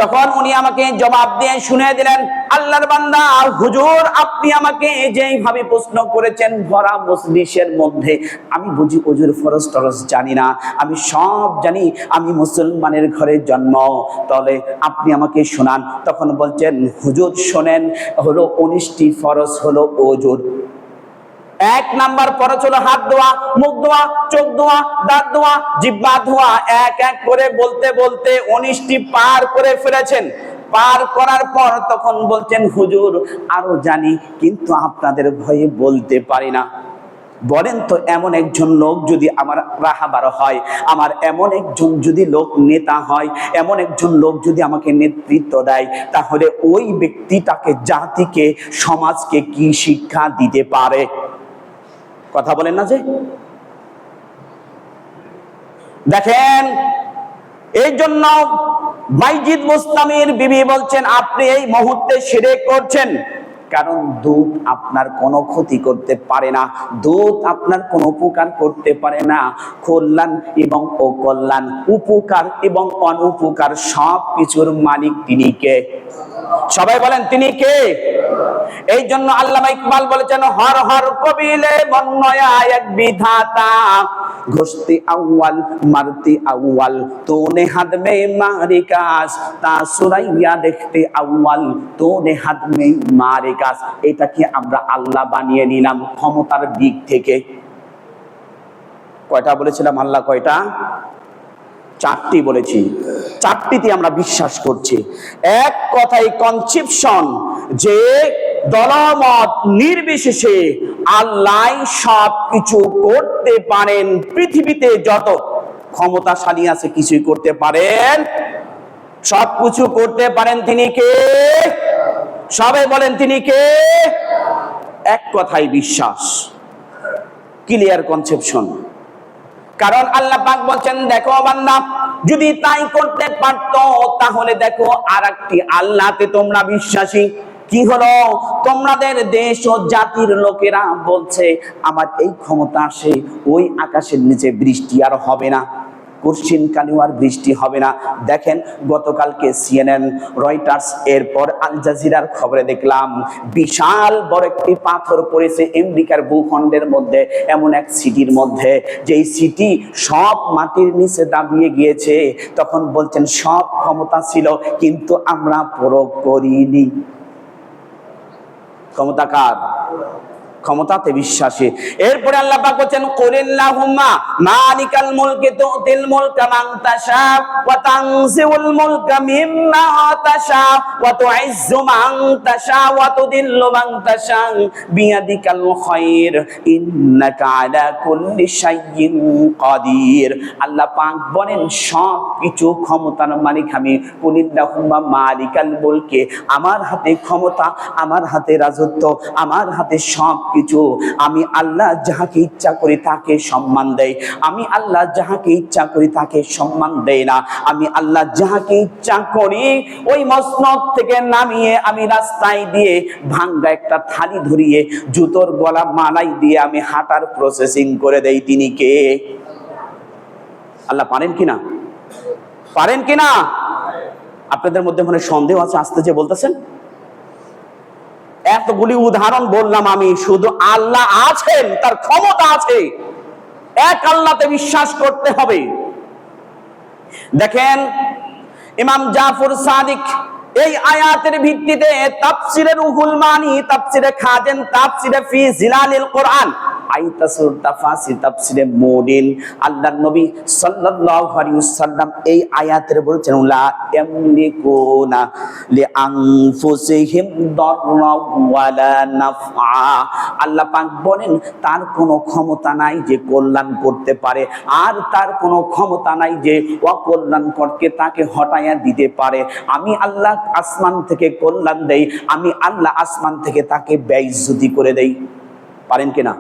তখন উনি আমাকে জবাব দিয়ে শুনে দিলেন, আল্লাহর বান্দা হুজুর আপনি আমাকে যেইভাবে প্রশ্ন করেছেন ভরা মজলিসের মধ্যে, আমি বুঝি ওযুর ফরজ টরজ জানি না, আমি সব জানি, আমি মুসলমানের ঘরে জন্ম, তাহলে আপনি আমাকে শোনান। তখন বলছেন, হুজুর শোনেন, হলো 19টি ফরজ হলো ওযুর। 1 নাম্বার ফরজ হলো হাত ধোয়া, মুখ ধোয়া, চোখ ধোয়া, দাঁত ধোয়া, জিহ্বা ধোয়া। এক এক করে বলতে বলতে 19টি পার করে ফেলেছেন। পার করার পর তখন বলছেন, হুজুর আরো জানি কিন্তু আপনাদের ভয়ে বলতে পারি না। বলেন তো এমন একজন লোক যদি আমার রাহাবার হয়, আমার এমন একজন যদি লোক নেতা হয়, এমন একজন লোক যদি আমাকে নেতৃত্ব দেয়, তাহলে ওই ব্যক্তিটাকে, জাতিকে, সমাজকে কি শিক্ষা দিতে পারে? কথা বলেন না যে। দেখেন এই জন্য বাইজিদ বুস্তামির বিবি বলছেন, আপনি এই মুহূর্তে শিরক করছেন, কারণ দুধ আপনার কোনো ক্ষতি করতে পারে না, দুধ আপনার কোনো উপকার করতে পারে না। কল্যাণ এবং অকল্যাণ, উপকার এবং অনুপকার সব কিছুর মালিক তিনি কে? সবাই বলেন তিনি কে? এই জন্য আল্লামা ইকবাল বলেছেন, হর হর কবিলে বন্যয়া এক বিধাতা, घुसती अव्वल मरती अव्वल तूने हद में मारे कास तासुराइया देखते अव्वल तूने हद में मारे कास। এটাকে আমরা আল্লাহ বানিয়ে নিলাম ক্ষমতার দিক থেকে। কয়টা বলেছিলাম আল্লাহ কয়টা? চারটি বলেছি, চারটিতে আমরা বিশ্বাস করছি। এক কথাই কনসেপশন যে দলমত নির্বিশেষে আল্লাহ সব কিছু করতে পারেন। পৃথিবীতে যত ক্ষমতাশালী আছে কিছুই করতে পারেন, সব কিছু করতে পারেন তিনি কে? সবাই বলেন তিনি কে? এক কথাই বিশ্বাস, ক্লিয়ার কনসেপশন। কারণ আল্লাহ পাক বলছেন দেখো বান্দা যদি তাই করতে পারতো তাহলে দেখো আরেকটি আল্লাহতে তোমরা বিশ্বাসী। কি হলো? তোমাদের দেশ ও জাতির লোকেরা বলছে আমার এই ক্ষমতা আসে ওই আকাশের নিচে বৃষ্টি আর হবে না, কঠিন কালেও আর বৃষ্টি হবে না। দেখেন গতকালকে CNN, রয়টার্স, এরপর আল জাজিরার খবরে দেখলাম বিশাল বড় একটি পাথর পড়েছে আমেরিকার ভূখণ্ডের মধ্যে, এমন এক সিটির মধ্যে যেই সিটি সব মাটির নিচে দাবিয়ে গিয়েছে। তখন বলছেন সব ক্ষমতা ছিল কিন্তু আমরা প্রয়োগ করিনি। ক্ষমতা কার? ক্ষমতাতে বিশ্বাসী। এরপরে আল্লাহ পাক বলেন কুলিল্লাহুম্মা মালিকাল মুলকি তুতিল মুলকা মান তাশা ওয়া তানজিউল মুলকা মিম্মা তাশা ওয়া তুইজ্জু মান তাশা ওয়া তুদিল্লু মান তাশা বিয়াদিকাল খায়র ইন্নাকা আলা কুল্লি শাইইন কাদির। আল্লাহ পাক বলেন সব কিছু ক্ষমতার মালিক আমি। কুলিল্লাহুম্মা মালিকাল মুলকি, আমার হাতে ক্ষমতা, আমার হাতে রাজত্ব, আমার হাতে সব কিছু। আমি আল্লাহ যাহাকে ইচ্ছা করি তাকে সম্মান দেই, আমি আল্লাহ যাহাকে ইচ্ছা করি তাকে সম্মান দেই না। আমি আল্লাহ যাহাকে ইচ্ছা করি ওই মসনদ থেকে নামিয়ে আমি রাস্তায় দিয়ে ভাঙ্গা একটা থালি ধরিয়ে জুতোর গলা মালাই দিয়ে আমি হাঁটার প্রসেসিং করে দেই। তিনি কে? আল্লাহ পারেন কিনা? পারেন কিনা? আপনাদের মধ্যে মনে সন্দেহ আছে আসতে যে বলতেছেন? এতগুলি উদাহরণ বললাম আমি, শুধু আল্লাহ আছেন, তার ক্ষমতা আছে, এক আল্লাহতে বিশ্বাস করতে হবে। দেখেন ইমাম জাফর সাদিক এই আয়াতের ভিত্তিতে তাফসিরে রুহুল মানি, তাফসিরে খাজেন, তাফসিরে ফি জিলালিল কোরআন, আইতাসুর তাফাসির, তাফসিরে মুডিন, আল্লাহর নবী সাল্লাল্লাহু আলাইহি ওয়াসাল্লাম এই আয়াতের বলেছেন লা ইয়ামলিকুনা লিআনফুসিহিম দাররা ওয়ালা নাফআ। আল্লাহ পাক বলেন তার কোনো ক্ষমতা নাই যে কল্যাণ করতে পারে, আর তার কোনো ক্ষমতা নাই যে অকল্যাণ করকে তাকে হটাইয়া দিতে পারে। আমি আল্লাহ আসমান থেকে কল্যাণ দেই, আমি আল্লাহ আসমান থেকে তাকে বেইজ্জতি করে দেই। পারেন কিনা?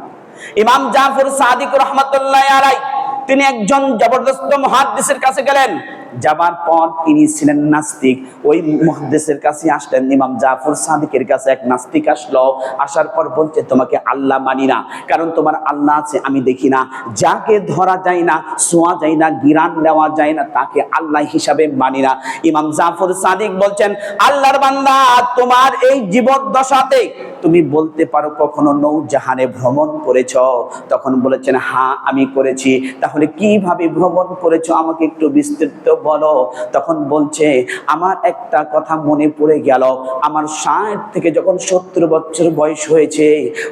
ইমাম জাফর সাদিক রহমাতুল্লাহি আলাইহি তিনি একজন জবরদস্ত মুহাদ্দিসের কাছে গেলেন। যাবার পর তিনি ছিলেন নাস্তিক। ওই মুহাদ্দিসের কাছে আসলেন, ইমাম জাফর সাদিকের কাছে এক নাস্তিক আসলো। আসার পর বলছে তোমাকে আল্লাহ মানি না, কারণ তোমার আল্লাহ আছে আমি দেখি না, যাকে ধরা যায় না, ছোঁয়া যায় না, গিরান নেওয়া যায় না, তাকে আল্লাহ হিসাবে মানি না। ইমাম জাফর সাদিক বলছেন আল্লাহর বান্দা তোমার এই জীবদ্দশাতে তুমি বলতে পারো কখনো নৌজাহানে ভ্রমণ করেছ? তখন বলেছেন হ্যাঁ আমি করেছি। তাহলে কিভাবে ভ্রমণ করেছো আমাকে একটু বিস্তারিত বলো। তখন বলছে আমার একটা কথা মনে পড়ে গেল, আমার 60 থেকে যখন 70 বছর বয়স হয়েছে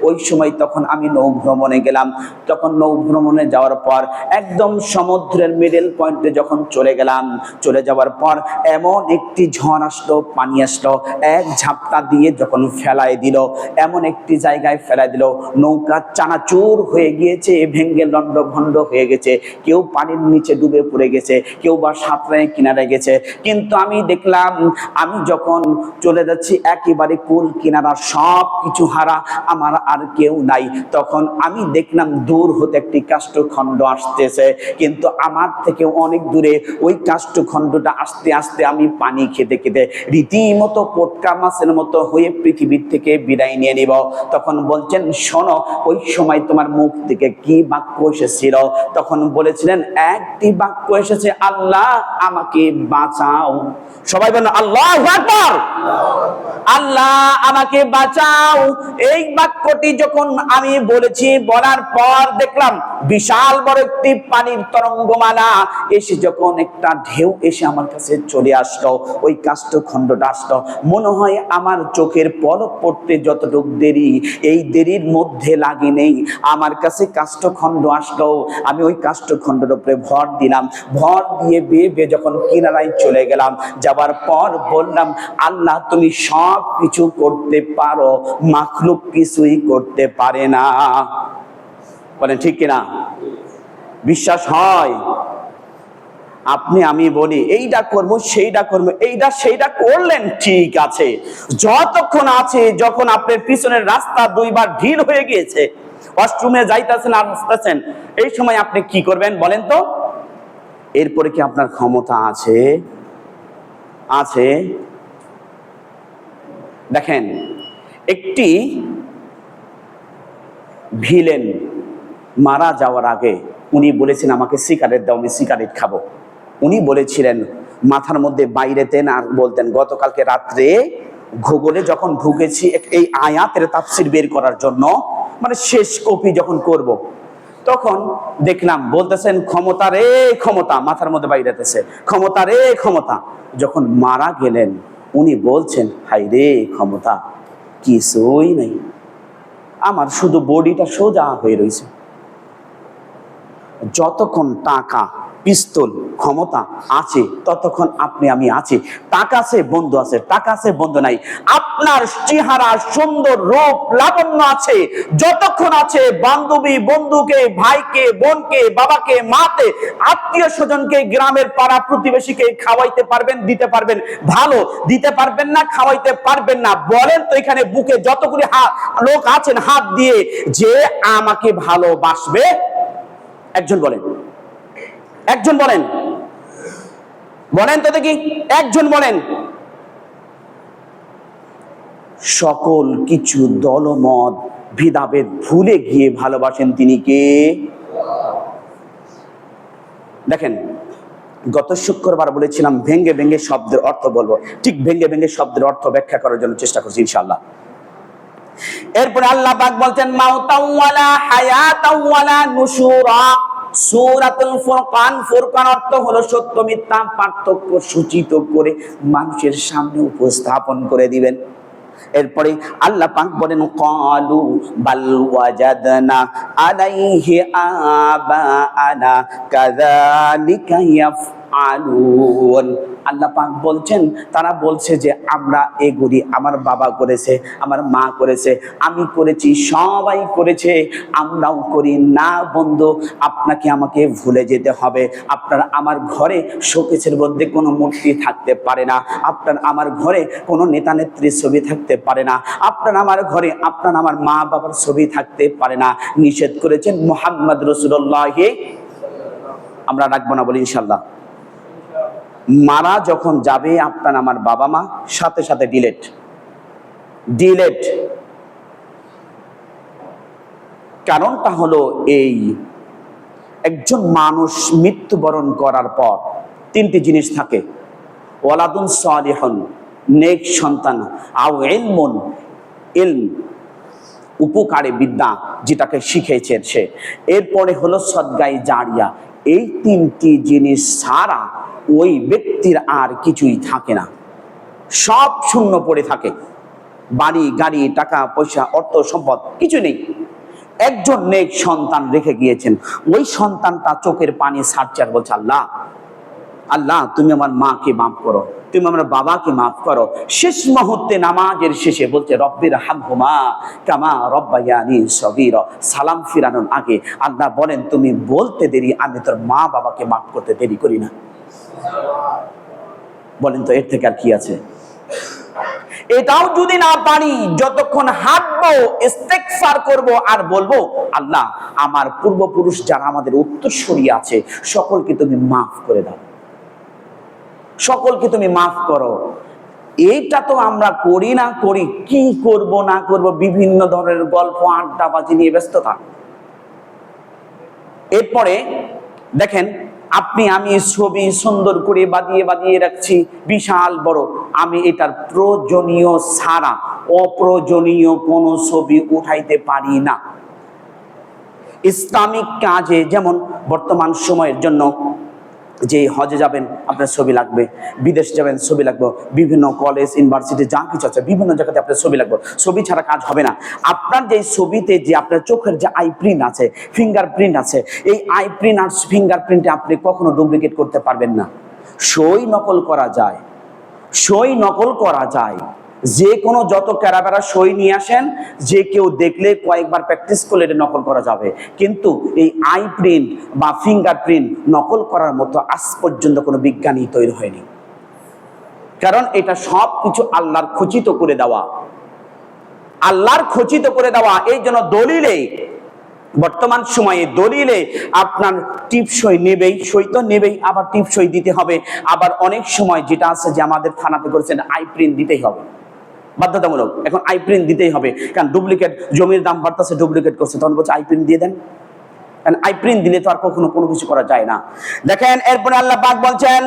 ওই সময় তখন আমি নৌ ভ্রমণে গেলাম। তখন নৌ ভ্রমণে যাওয়ার পর একদম সমুদ্রের মিডল পয়েন্টে যখন চলে গেলাম, চলে যাওয়ার পর এমন একটি ঝড় আসলো, পানি আসলো, এক ঝাপটা দিয়ে যখন ফেলায় দিল, এমন একটি জায়গায় ফেলায় দিল নৌকা চানাচুর হয়ে গিয়েছে, ভেঙ্গে লন্ড ভন্ড হয়ে গেছে, কেউ পানির নিচে ডুবে পড়ে গেছে, কেউ বা সাঁতরায় কিনারে গেছে। কিন্তু আমি দেখলাম আমি যখন চলে যাচ্ছি একেবারে কুল কিনারা, সব কিছু হারা, আমার আর কেউ নাই। তখন আমি দেখলাম দূর হতে একটি কাষ্ঠখণ্ড আসতেছে, কিন্তু আমার থেকে অনেক দূরে ওই কাষ্ঠখণ্ডটা আস্তে আস্তে আমি পানি খেতে খেতে রীতিমতো পটকা মাছের মতো হয়ে পৃথিবীর থেকে বিদায় নিয়ে নিব। তখন বলছেন শোনো ওই সময় তোমার মুখ থেকে কি বাক্য এসেছিল? তখন বলেছিলেন একটি বাক্য এসেছে, আল্লাহ আমাকে বাঁচাও। সবাই বলেন আল্লাহু আকবার, আল্লাহ আমাকে বাঁচাও। এই বাক্যটি যখন আমি বলেছি, বলার পর দেখলাম বিশাল বড় একটি পানির তরঙ্গমালা এসে যখন একটা ঢেউ এসে আমার কাছে চলে আসলো, ওই কাষ্ঠখণ্ডটা আসলো, মনে হয় আমার চোখের পলক পড়তে যতটুকু দেরি, এই দেরির মধ্যে লাগি নেই, আমার কাছে কাষ্ঠখণ্ড আসলো। আমি ওই কাষ্ঠখণ্ডের উপরে ভর দিলাম, ভর দিয়ে বেয়ে বেয়ে যখন কিনারায় চলে গেলাম, যাবার পর বললাম, আল্লাহ তুমি সব কিছু করতে পারো, মাখলুক কিছুই করতে পারে না। বলেন ঠিক কিনা? বিশ্বাস হয়? আপনি আমি বলি এইটা করব সেইটা করব, এইটা সেইটা করলেন ঠিক আছে, যতক্ষণ আছে যখন আপনার পিছনের রাস্তা দুইবার ঢিল হয়ে গিয়েছে, ওয়াশরুমে যাইতেছেন আসতেছেন, এই সময় আপনি কি করবেন বলেন তো? এরপরে কি আপনার ক্ষমতা আছে? আছে? দেখেন, একটি ভিলেন মারা যাওয়ার আগে উনি বলেছেন আমাকে সিগারেট দাও, আমি সিগারেট খাবো। উনি বলেছিলেন মাথার মধ্যে বাইরেতেন আর বলতেন গতকালকে রাত্রে গুগলে যখন ঢুকেছি এই আয়াতের তাফসীর বের করার জন্য, মানে শেষ কপি যখন করব, তখন দেখলাম বলতেছেন ক্ষমতা রে ক্ষমতা, মাথার মধ্যে বাইরেতেছে ক্ষমতা রে ক্ষমতা। যখন মারা গেলেন উনি বলছেন হাই রে ক্ষমতা কিছুই নেই, আমার শুধু বডিটা সোজা হয়ে রয়েছে। যতক্ষণ টাকা পিস্তল ক্ষমতা আছে ততক্ষণ আপনি আমি আছি। টাকা আছে বন্ধু আছে, টাকা আছে বন্ধু নাই। আপনার চেহারা সুন্দর রূপ লাবণ্য আছে যতক্ষণ আছে, বান্ধবী বন্ধুকে, ভাইকে, বোনকে, বাবাকে, মাকে, আত্মীয় স্বজনকে, গ্রামের পাড়া প্রতিবেশীকে খাওয়াইতে পারবেন, দিতে পারবেন, ভালো দিতে পারবেন না, খাওয়াইতে পারবেন না। বলেন তো এখানে বুকে যতগুলি লোক আছেন হাত দিয়ে যে আমাকে ভালোবাসবে, একজন বলেন, একজন বলেন, বলেন তো দেখি, একজন বলেন। সকল কিছু দলমত ভেদাভেদ ভুলে গিয়ে ভালোবাসেন তিনি কে? দেখেন, গত শুক্রবার বলেছিলাম ভেঙ্গে ভেঙ্গে শব্দের অর্থ বলবো, ঠিক ভেঙ্গে ভেঙ্গে শব্দের অর্থ ব্যাখ্যা করার জন্য চেষ্টা করছি ইনশাআল্লাহ। এরপরে আল্লাহ পাক বলছেন মাউতাও ওয়ালা হায়াতাও ওয়ালা নুশুরা। সূরাতুল ফুরকান, ফুরকান অর্থ হলো সত্য মিথ্যা পার্থক্য সূচিত করে মানুষের সামনে উপস্থাপন করে দিবেন। এরপরে আল্লাহ পাক বলেন ক্বালু বাল ওয়াজাদনা আলাইহি আবাআনা কাযালিকা ইয়াফআলুন। আল্লাহ পাক বলছেন, তারা বলছে যে আমরা এগুলি আমার বাবা করেছে, আমার মা করেছে, আমি করেছি, সবাই করেছে, আমরাও করি না। বন্ধু, আপনাকে আমাকে ভুলে যেতে হবে। আপনার আমার ঘরে শোকেসের মধ্যে কোনো মূর্তি থাকতে পারে না, আপনার আমার ঘরে কোনো নেতা নেত্রীর ছবি থাকতে পারে না, আপনার আমার ঘরে আপনার আমার মা বাবার ছবি থাকতে পারে না। নিষেধ করেছেন মুহাম্মদ রাসূলুল্লাহ। আমরা রাখবো না বলি ইনশাআল্লাহ। মারা যখন যাবে আপনার আমার বাবা মা, সাথে সাথে ডিলেট ডিলেট। কারণটা হলো এই, একজন মানুষ মৃত্যুবরণ করার পর তিনটি জিনিস থাকে, ওয়ালাদুন সালিহুন নেক সন্তান, আও ইলমুন ইলম উপকারী বিদ্যা যেটাকে শিখেছেন সে, এরপরে হলো সদগায়ে জারিয়া। এই তিনটি জিনিস ছাড়া ওই ব্যক্তির আর কিছুই থাকে না, সব শূন্য পড়ে থাকে। বাড়ি গাড়ি টাকা পয়সা অর্থ সম্পদ কিছু নেই। একজন নেক সন্তান রেখে গিয়েছেন, ওই সন্তানটা চোখের পানি ছাড়ছে আর বলছে আল্লাহ আল্লাহ তুমি আমার মাকে মাফ করো, তুমি আমার বাবাকে মাফ করো। শেষ মুহূর্তে নামাজের শেষে বলছে রব্বির হামহুমা কামা রব্বায়ানি সগীরা। সালাম ফিরানোর আগে আল্লাহ বলেন তুমি বলতে দেরি, আমি তোর মা বাবাকে মাফ করতে দেরি করি না। বলেন তো এর থেকে আর কি আছে? এটাও যদি না পারি, যতক্ষণ হাঁটবো ইস্তেগফার করব আর বলবো আল্লাহ আমার পূর্বপুরুষ যারা আমাদের উত্তরসূরি আছে সকলকে তুমি মাফ করে দাও, সকলকে তুমি মাফ করো। এইটা তো আমরা করি না, করি কি করব না করব বিভিন্ন ধরনের গল্প আড্ডাবাজি নিয়ে ব্যস্ততা। এরপরে দেখেন, আপনি আমি ছবি সুন্দর করে বাঁধিয়ে বাঁধিয়ে রাখছি বিশাল বড়, আমি এটার প্রয়োজনীয় ছাড়া অপ্রয়োজনীয় কোনো ছবি উঠাইতে পারি না। ইসলামিক কাজে, যেমন বর্তমান সময়ের জন্য যে হজে যাবেন আপনার ছবি লাগবে, বিদেশ যাবেন ছবি লাগবে, বিভিন্ন কলেজ ইউনিভার্সিটি যা কিছু আছে বিভিন্ন জায়গাতে আপনার ছবি লাগবে, ছবি ছাড়া কাজ হবে না। আপনার যে ছবিতে যে আপনার চোখের যে আই প্রিন্ট আছে, ফিঙ্গার প্রিন্ট আছে, এই আই প্রিন্ট আর ফিঙ্গার প্রিন্টে আপনি কখনো ডুপ্লিকেট করতে পারবেন না। সই নকল করা যায়, সই নকল করা যায়, যে কোনো যত ক্যারাবেরা সই নিয়ে আসেন, যে কেউ দেখলে কয়েকবার প্র্যাকটিস করলে এটা নকল করা যাবে। কিন্তু এই আই প্রিন্ট বা ফিঙ্গার প্রিন্ট নকল করার মতো আজ পর্যন্ত কোনো বিজ্ঞানী তৈরি হয়নি, কারণ এটা সব কিছু আল্লাহর খচিত করে দেওয়া, আল্লাহর খচিত করে দেওয়া। এই জন্য দলিলে, বর্তমান সময়ে দলিলে আপনার টিপসই নেবেই, সই তো নেবেই, আবার টিপসই দিতে হবে। আবার অনেক সময় যেটা আছে যে আমাদের থানাতে করেছেন আই প্রিন্ট দিতেই হবে, বাধ্যতামূলক। এখন আই প্রিন্ট দিতেই হবে, কারণ ডুপ্লিকেট জমির দাম বাড়তেছে, ডুপ্লিকেট করছে, তখন বলছে আই প্রিন্ট দিয়ে দেন। কারণ আই প্রিন্ট দিলে তো আর কখনো কোনো কিছু করা যায় না। দেখেন এরপরে আল্লাহ পাক বলছেন,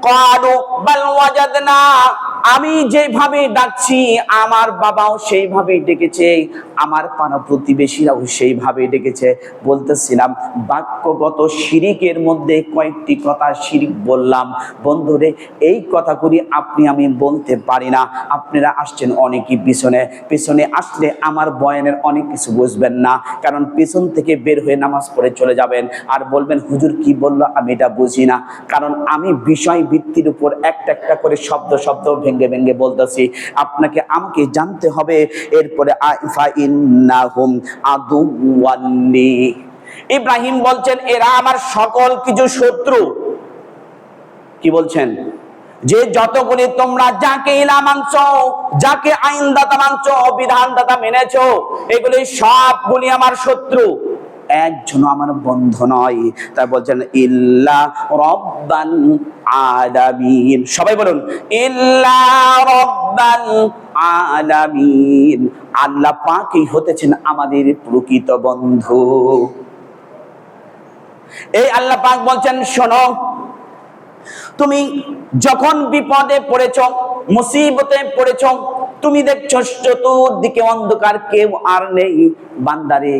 ক্বালু বাল ওয়াজাদনা, আমি যেভাবে ডাকছি আমার বাবাও সেইভাবেই ডেকেছে, আমার পাড়া প্রতিবেশীরাও সেইভাবে ডেকেছে। বলতেছিলাম বাক্যগত শিরিকের মধ্যে কয়েকটি কথা শিরিক বললাম। বন্ধুরে, এই কথাগুলি আপনি আমি বলতে পারি না। আপনারা আসছেন অনেকই পিছনে, পিছনে আসলে আমার বয়ানের অনেক কিছু বুঝবেন না, কারণ পিছন থেকে বের হয়ে নামাজ পড়ে চলে যাবেন আর বলবেন হুজুর কি বললো আমি এটা বুঝি না। কারণ আমি বিষয় ভিত্তির উপর একটা একটা করে শব্দ শব্দ ভেঙ্গে ভেঙ্গে বলতেছি, আপনাকে আমাকে জানতে হবে। এরপরে ইন্নাহুম আদুওয়ান্নি, ইব্রাহিম বলছেন এরা আমার সকল কিছু শত্রু। কি বলছেন? যে যতগুলি তোমরা যাকে ইলা মানছো, যাকে আইনদাতা মানছো, বিধানদাতা মেনেছো, এগুলি সবগুলি আমার শত্রু, একজন আমার বন্ধু নয়। তাই বলছেন ইল্লা রব্বাল আলামিন, সবাই বলুন ইল্লা রব্বাল আলামিন, আল্লাহ পাকই হতেছেন আমাদের প্রকৃত বন্ধু। এই আল্লাহ পাক বলছেন শোনো, তুমি যখন বিপদে পড়েছ, মুসিবতে পড়েছ, তুমি দেখছো চতুর্দিকে অন্ধকার, কেউ আর নেই, বান্দারে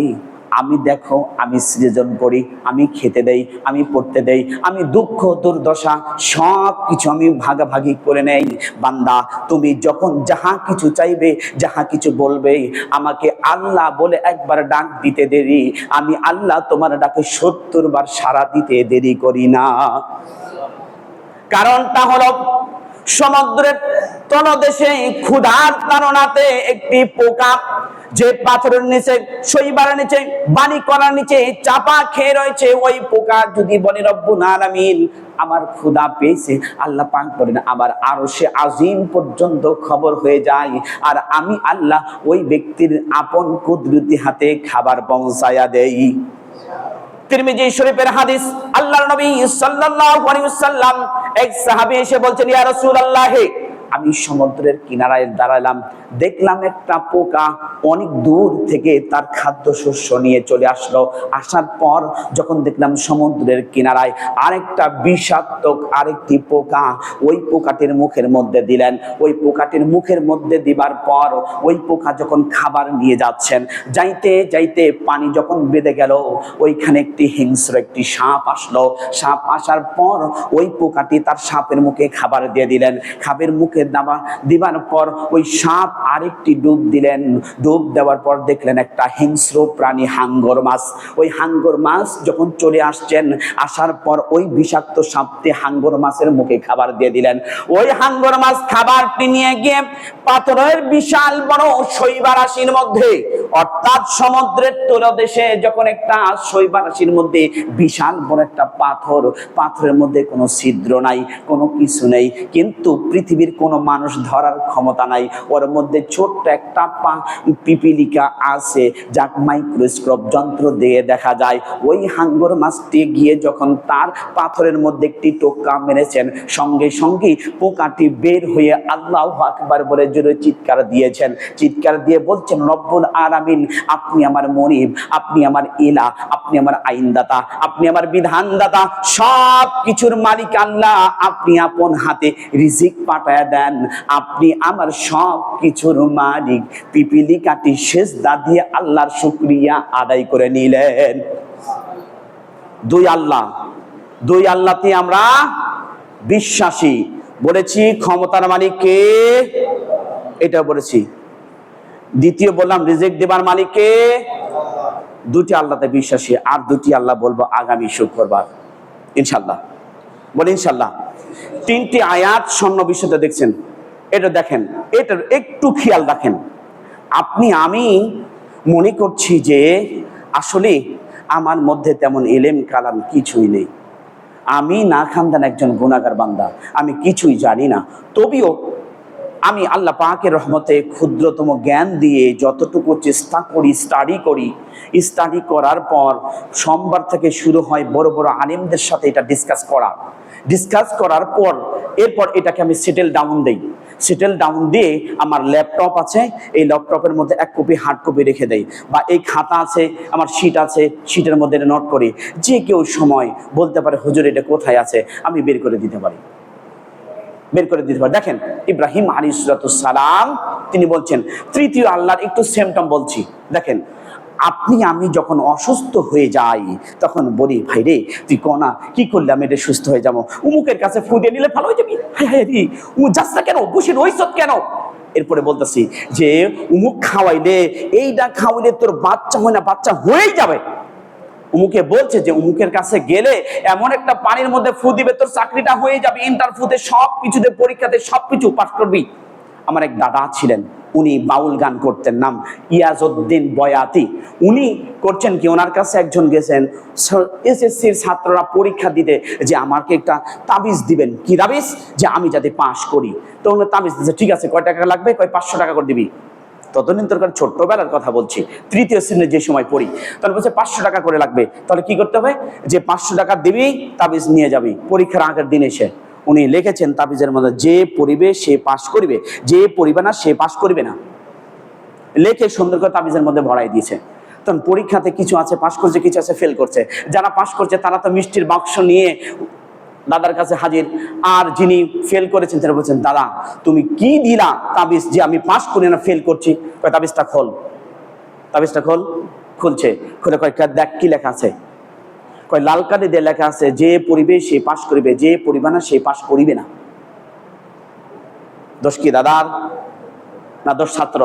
আমি দেখো, আমি সৃজন করি, আমি খেতে দেই, আমি পড়তে দেই, আমি দুঃখ দুর্দশা সব কিছু আমি ভাগাভাগি করে নেই। বান্দা তুমি যখন যাহা কিছু চাইবে, যাহা কিছু বলবে, আমাকে আল্লাহ বলে একবার ডাক দিতে দেরি, আমি আল্লাহ তোমার ডাকে 70 বার সাড়া দিতে দেরি করি না। কারণটা হলো সমুদ্রের তলদেশে ক্ষুধার তাড়নাতে একটি পোকা, যে পাথরের নিচে, শৈবারের নিচে, বাণী করার নিচে চাপা খেয়ে রয়েছে, ওই পোকা যদি বলে রব্বুল আলামিন আমার ক্ষুধা পেয়েছে, আল্লাহ পাক বলেন আমার আরশে আজিম পর্যন্ত খবর হয়ে যায়, আর আমি আল্লাহ ওই ব্যক্তির আপন কুদরতি হাতে খাবার পৌঁছায়া দেই। তিরমিজি শরীফের হাদিস, আল্লাহর নবী সাল্লাল্লাহু আলাইহি ওয়াসাল্লাম, এক সাহাবী এসে বলছেন ইয়া রাসূলুল্লাহ, আমি সমুদ্রের কিনারায় দাঁড়ালাম, দেখলাম একটা পোকা অনেক দূর থেকে তার খাদ্য শস্য নিয়ে চলে আসলো। আসার পর যখন দেখলাম সমুদ্রের কিনারায় আরেকটা বিষাক্ত আরেকটি পোকা, ওই পোকাটির মুখের মধ্যে দিলেন। ওই পোকাটির মুখের মধ্যে দিবার পর ওই পোকা যখন খাবার নিয়ে যাচ্ছেন, যাইতে যাইতে পানি যখন বেঁধে গেল, ওইখানে একটি হিংস্র একটি সাপ আসলো। সাপ আসার পর ওই পোকাটি তার সাপের মুখে খাবার দিয়ে দিলেন। খাবের মুখে দিবার পর ওই সাপ আরেকটি ডুব দিলেন। ডুব দেওয়ার পর দেখলেন একটা হিংস্র প্রাণী হাঙ্গর মাছ। ওই হাঙ্গর মাছ যখন চলে আসছেন, আসার পর ওই বিষাক্ত সাপটি হাঙ্গর মাছের মুখে খাবার দিয়ে দিলেন। ওই হাঙ্গর মাছ খাবারটি নিয়ে গিয়ে পাথরের বিশাল বড় শৈবাল রাশির মধ্যে, অর্থাৎ সমুদ্রের তলদেশে যখন একটা শৈবাল রাশির মধ্যে বিশাল বড় একটা পাথর, পাথরের মধ্যে কোনো ছিদ্র নাই, কোনো কিছু নেই, কিন্তু পৃথিবীর কোনো মানুষ ধরার ক্ষমতা নাই, ওর মধ্যে ছোট্ট একটা পিপিলিকা আছে, যা মাইক্রোস্কোপ যন্ত্র দিয়ে দেখা যায়। ওই হাঙ্গর মাছটি গিয়ে যখন তার পাথরের মধ্যে একটি টোকা মেরেছেন, সঙ্গে সঙ্গে পোকাটি বের হয়ে আল্লাহু আকবার বলে জোরে চিৎকার দিয়েছেন। চিৎকার দিয়ে বলছেন রব্বুল আলামিন আপনি আমার মনিব, আপনি আমার ইলা, আপনি আমার আইনদাতা, আপনি আমার বিধানদাতা, সব কিছুর মালিক আল্লাহ, আপনি আপন হাতে রিজিক পাঠায় দেন, আপনি আমার সব কিছুর মালিক। পিপিলিকাটি সেজদা দিয়ে আল্লাহর শুকরিয়া আদায় করে নিলেন। দুই আল্লাহ, দুই আল্লাহতে আমরা বিশ্বাসী। বলেছি ক্ষমতার মালিক কে, এটা বলেছি। দ্বিতীয় বললাম রিজিক দেবার মালিক কে, দুটি আল্লাহতে বিশ্বাসী। আর দুটি আল্লাহ বলবো আগামী শুক্রবার ইনশাল্লাহ। বলে ইনশাল্লাহ। তিনটি আয়াত সন্নিবেশিত দেখছেন, এটা দেখেন, এটার একটু খেয়াল রাখেন। আমি মনে করছি যে আসলে আমার মধ্যে তেমন ইলম কালাম কিছুই নেই, আমি না খানদান একজন গুনাহগার বান্দা, আমি কিছুই জানি না। তবেও আমি আল্লাহ পাকের রহমতে ক্ষুদ্রতম জ্ঞান দিয়ে যতটুকু চেষ্টা করি, স্টাডি করার পর সোমবার থেকে শুরু হয় বড় বড় আলিমদের সাথে এটা ডিসকাস করার পর এরপর এটাকে আমি সেটেল ডাউন দিয়ে আমার ল্যাপটপ আছে, এই ল্যাপটপের মধ্যে এক কপি হার্ড কপি রেখে দেই, বা এই খাতা আছে, আমার শিট আছে, শিটের মধ্যে এটা নোট করি। যে কেউ সময় বলতে পারে হুজুর এটা কোথায় আছে, আমি বের করে দিতে পারি। দেখেন ইব্রাহিম আলাইহিস সালাম তিনি বলছেন তৃতীয় আল্লাহর একটু সিম্পটম বলছি। দেখেন আমি যখন অসুস্থ হয়ে যাই তখন বলি ভাই রে তুই কোনা কি করলে আমি এটা সুস্থ হয়ে যাবো, উমুকের কাছে ফু দিয়ে নিলে ভালো হয়ে যাবি, যাস না কেন, বসে রইস কেন? এরপরে বলতেছি যে উমুক খাওয়াইলে, এইটা খাওয়াইলে তোর বাচ্চা হয় না, বাচ্চা হয়েই যাবে। উমুকে বলছে যে উমুকের কাছে গেলে এমন একটা পানির মধ্যে ফু দিবে তোর চাকরিটা হয়ে যাবে, ইন্টারভিউতে সবকিছুতে, পরীক্ষাতে সবকিছু পাস করবি। আমার এক দাদা ছিলেন, উনি বাউল গান করতেন, নাম ইয়াজউদ্দিন বয়াতি। উনি করছেন কি, ওনার কাছে একজন গেছেন এসএসসির ছাত্ররা পরীক্ষা দিতে, যে আমাকে একটা তাবিজ দিবেন। কি তাবিজ? যে আমি যাতে পাস করি। তো উনি তাবিজ দিচ্ছে, ঠিক আছে কয় টাকা লাগবে? কয় 500 টাকা করে দিবি। ততদিন তোর ছোট্টবেলার কথা বলছি, তৃতীয় শ্রেণীর যে সময় পড়ি, তাহলে বলছে 500 টাকা করে লাগবে। তাহলে কি করতে হবে? যে 500 টাকা দিবি, তাবিজ নিয়ে যাবি পরীক্ষার আগের দিন এসে। উনি লিখেছেন তাবিজের মধ্যে, যে পড়িবে সে পাস করিবে, যে পড়িবে না সে পাস করিবে না, লেখে সুন্দর করে তাবিজের মধ্যে ভরাই দিয়েছে। তখন পরীক্ষাতে কিছু আছে পাস করছে, কিছু আছে ফেল করছে। যারা পাস করছে তারা তো মিষ্টির বাক্স নিয়ে দাদার কাছে হাজির, আর যিনি ফেল করেছেন তারা বলছেন দাদা তুমি কি দিলা তাবিজ যে আমি পাস করি না ফেল করছি? তাবিজটা খোল। খুলছে, খুলে কয় দেখ কি লেখা আছে। কয় লাল কালি দিয়ে লেখা আছে, যে পড়িবে সে পাস করিবে, যে পড়িবে না সে পাস করিবে না। দোষ কি দাদার না দোষ ছাত্র?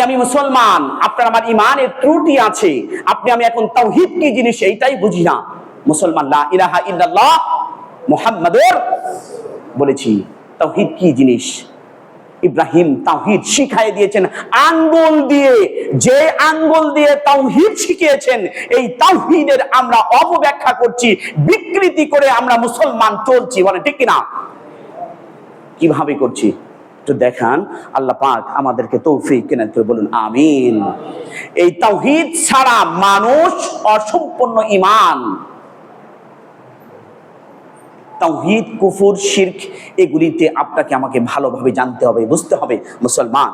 আমি মুসলমান, আপনার আমার ইমানের ত্রুটি আছে। আমি এখন তাওহীদ কি জিনিস এইটাই বুঝি না। মুসলমান লা ইলাহা ইল্লাল্লাহ মুহাম্মাদুর বলেছি, তাওহীদ কি জিনিস? ইব্রাহিম তাওহীদ শিখাই দিয়েছেন আঙ্গুল দিয়ে, যে আঙ্গুল দিয়ে তাওহীদ শিখিয়েছেন, এই তাওহীদের আমরা অপব্যাখ্যা করছি, বিকৃতি করে আমরা মুসলমান চলছি। বলে ঠিক কিনা? কিভাবে করছি তো দেখান। আল্লাহ পাক আমাদেরকে তৌফিক কেনাত করে বলুন আমিন। এই তাওহীদ ছাড়া মানুষ অসম্পূর্ণ ঈমান। তাওহীদ, কুফর, শিরক এগুলিতে আপনাকে আমাকে ভালোভাবে জানতে হবে, বুঝতে হবে মুসলমান।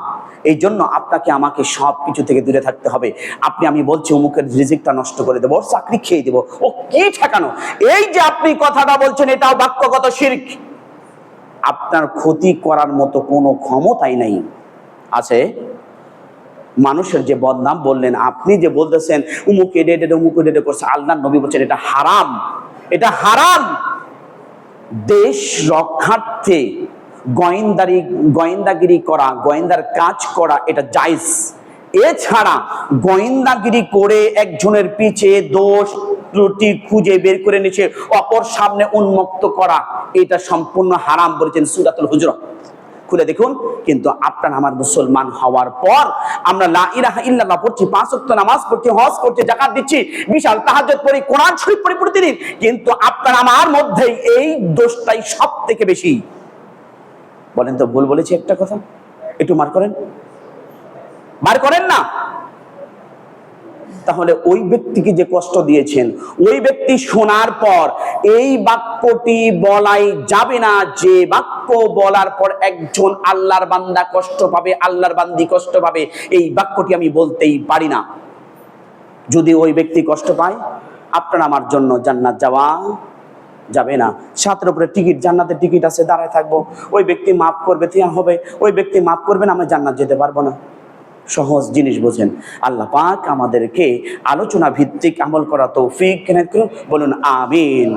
এই জন্য আপনাকে আমাকে সব কিছু থেকে দূরে থাকতে হবে। আমি বলছি অমুকের রিজিকটা নষ্ট করে দেবো, ওর চাকরি খেয়ে দেবো, ও কি ঠেকানো, এই যে আপনি কথাটা বলছেন এটাও বাক্যগত শিরক। আপনার ক্ষতি করার মতো কোনো ক্ষমতাই নাই আছে। মানুষের যে বদনাম বললেন, আপনি যে বলতেছেন উমুক এডে করছে, আল্লাহর নবী বলছেন এটা হারাম। দেশ রক্ষার্থে গোয়েন্দাগিরি করা, গোয়েন্দার কাজ করা এটা জায়েজ। এছাড়া গোয়েন্দাগিরি করে একজনের পিছে দোষ ত্রুটি খুঁজে বের করে নিয়ে অপর সামনে উন্মুক্ত করা, এটা সম্পূর্ণ হারাম বলেছেন সূরাতুল হুজুরাত। খুলে দেখুন। কিন্তু আপনার আমার মুসলমান হওয়ার পর আমরা লা ইলাহা ইল্লাল্লাহ পড়ছি, 5 ওয়াক্ত নামাজ পড়ছি, হজ করছি, যাকাত দিচ্ছি, বিশাল তাহাজ্জুদ পড়ি, কোরআন শরীফ পড়ি প্রতিদিন, কিন্তু আপনার আমার মধ্যে এই দোষটাই সব থেকে বেশি। বলেন তো ভুল বলেছি একটা কথা? একটু বার করেন না। তাহলে ওই ব্যক্তিকে যে কষ্ট দিয়েছেন, ওই ব্যক্তি শোনার পর এই বাক্যটি বলাই যাবে না, যে বাক্য বলার পর একজন আল্লাহর বান্দা কষ্ট পাবে, আল্লাহর বান্দি কষ্ট পাবে, এই বাক্যটি আমি বলতেই পারি না। যদি ওই ব্যক্তি কষ্ট পায়, আপনার আমার জন্য জান্নাত যাওয়া যাবে না। সাতের উপরে টিকিট, জান্নাতের টিকিট আছে, দাঁড়ায় থাকবো, ওই ব্যক্তি মাফ করবে তিয়া হবে, ওই ব্যক্তি মাফ করবে না, আমি জান্নাত যেতে পারবো না। সহজ জিনিস বোঝেন। আল্লাহ পাক আমাদেরকে আলোচনা ভিত্তিক আমল করা তৌফিক এনায়েত করুন। বলুন আমিন।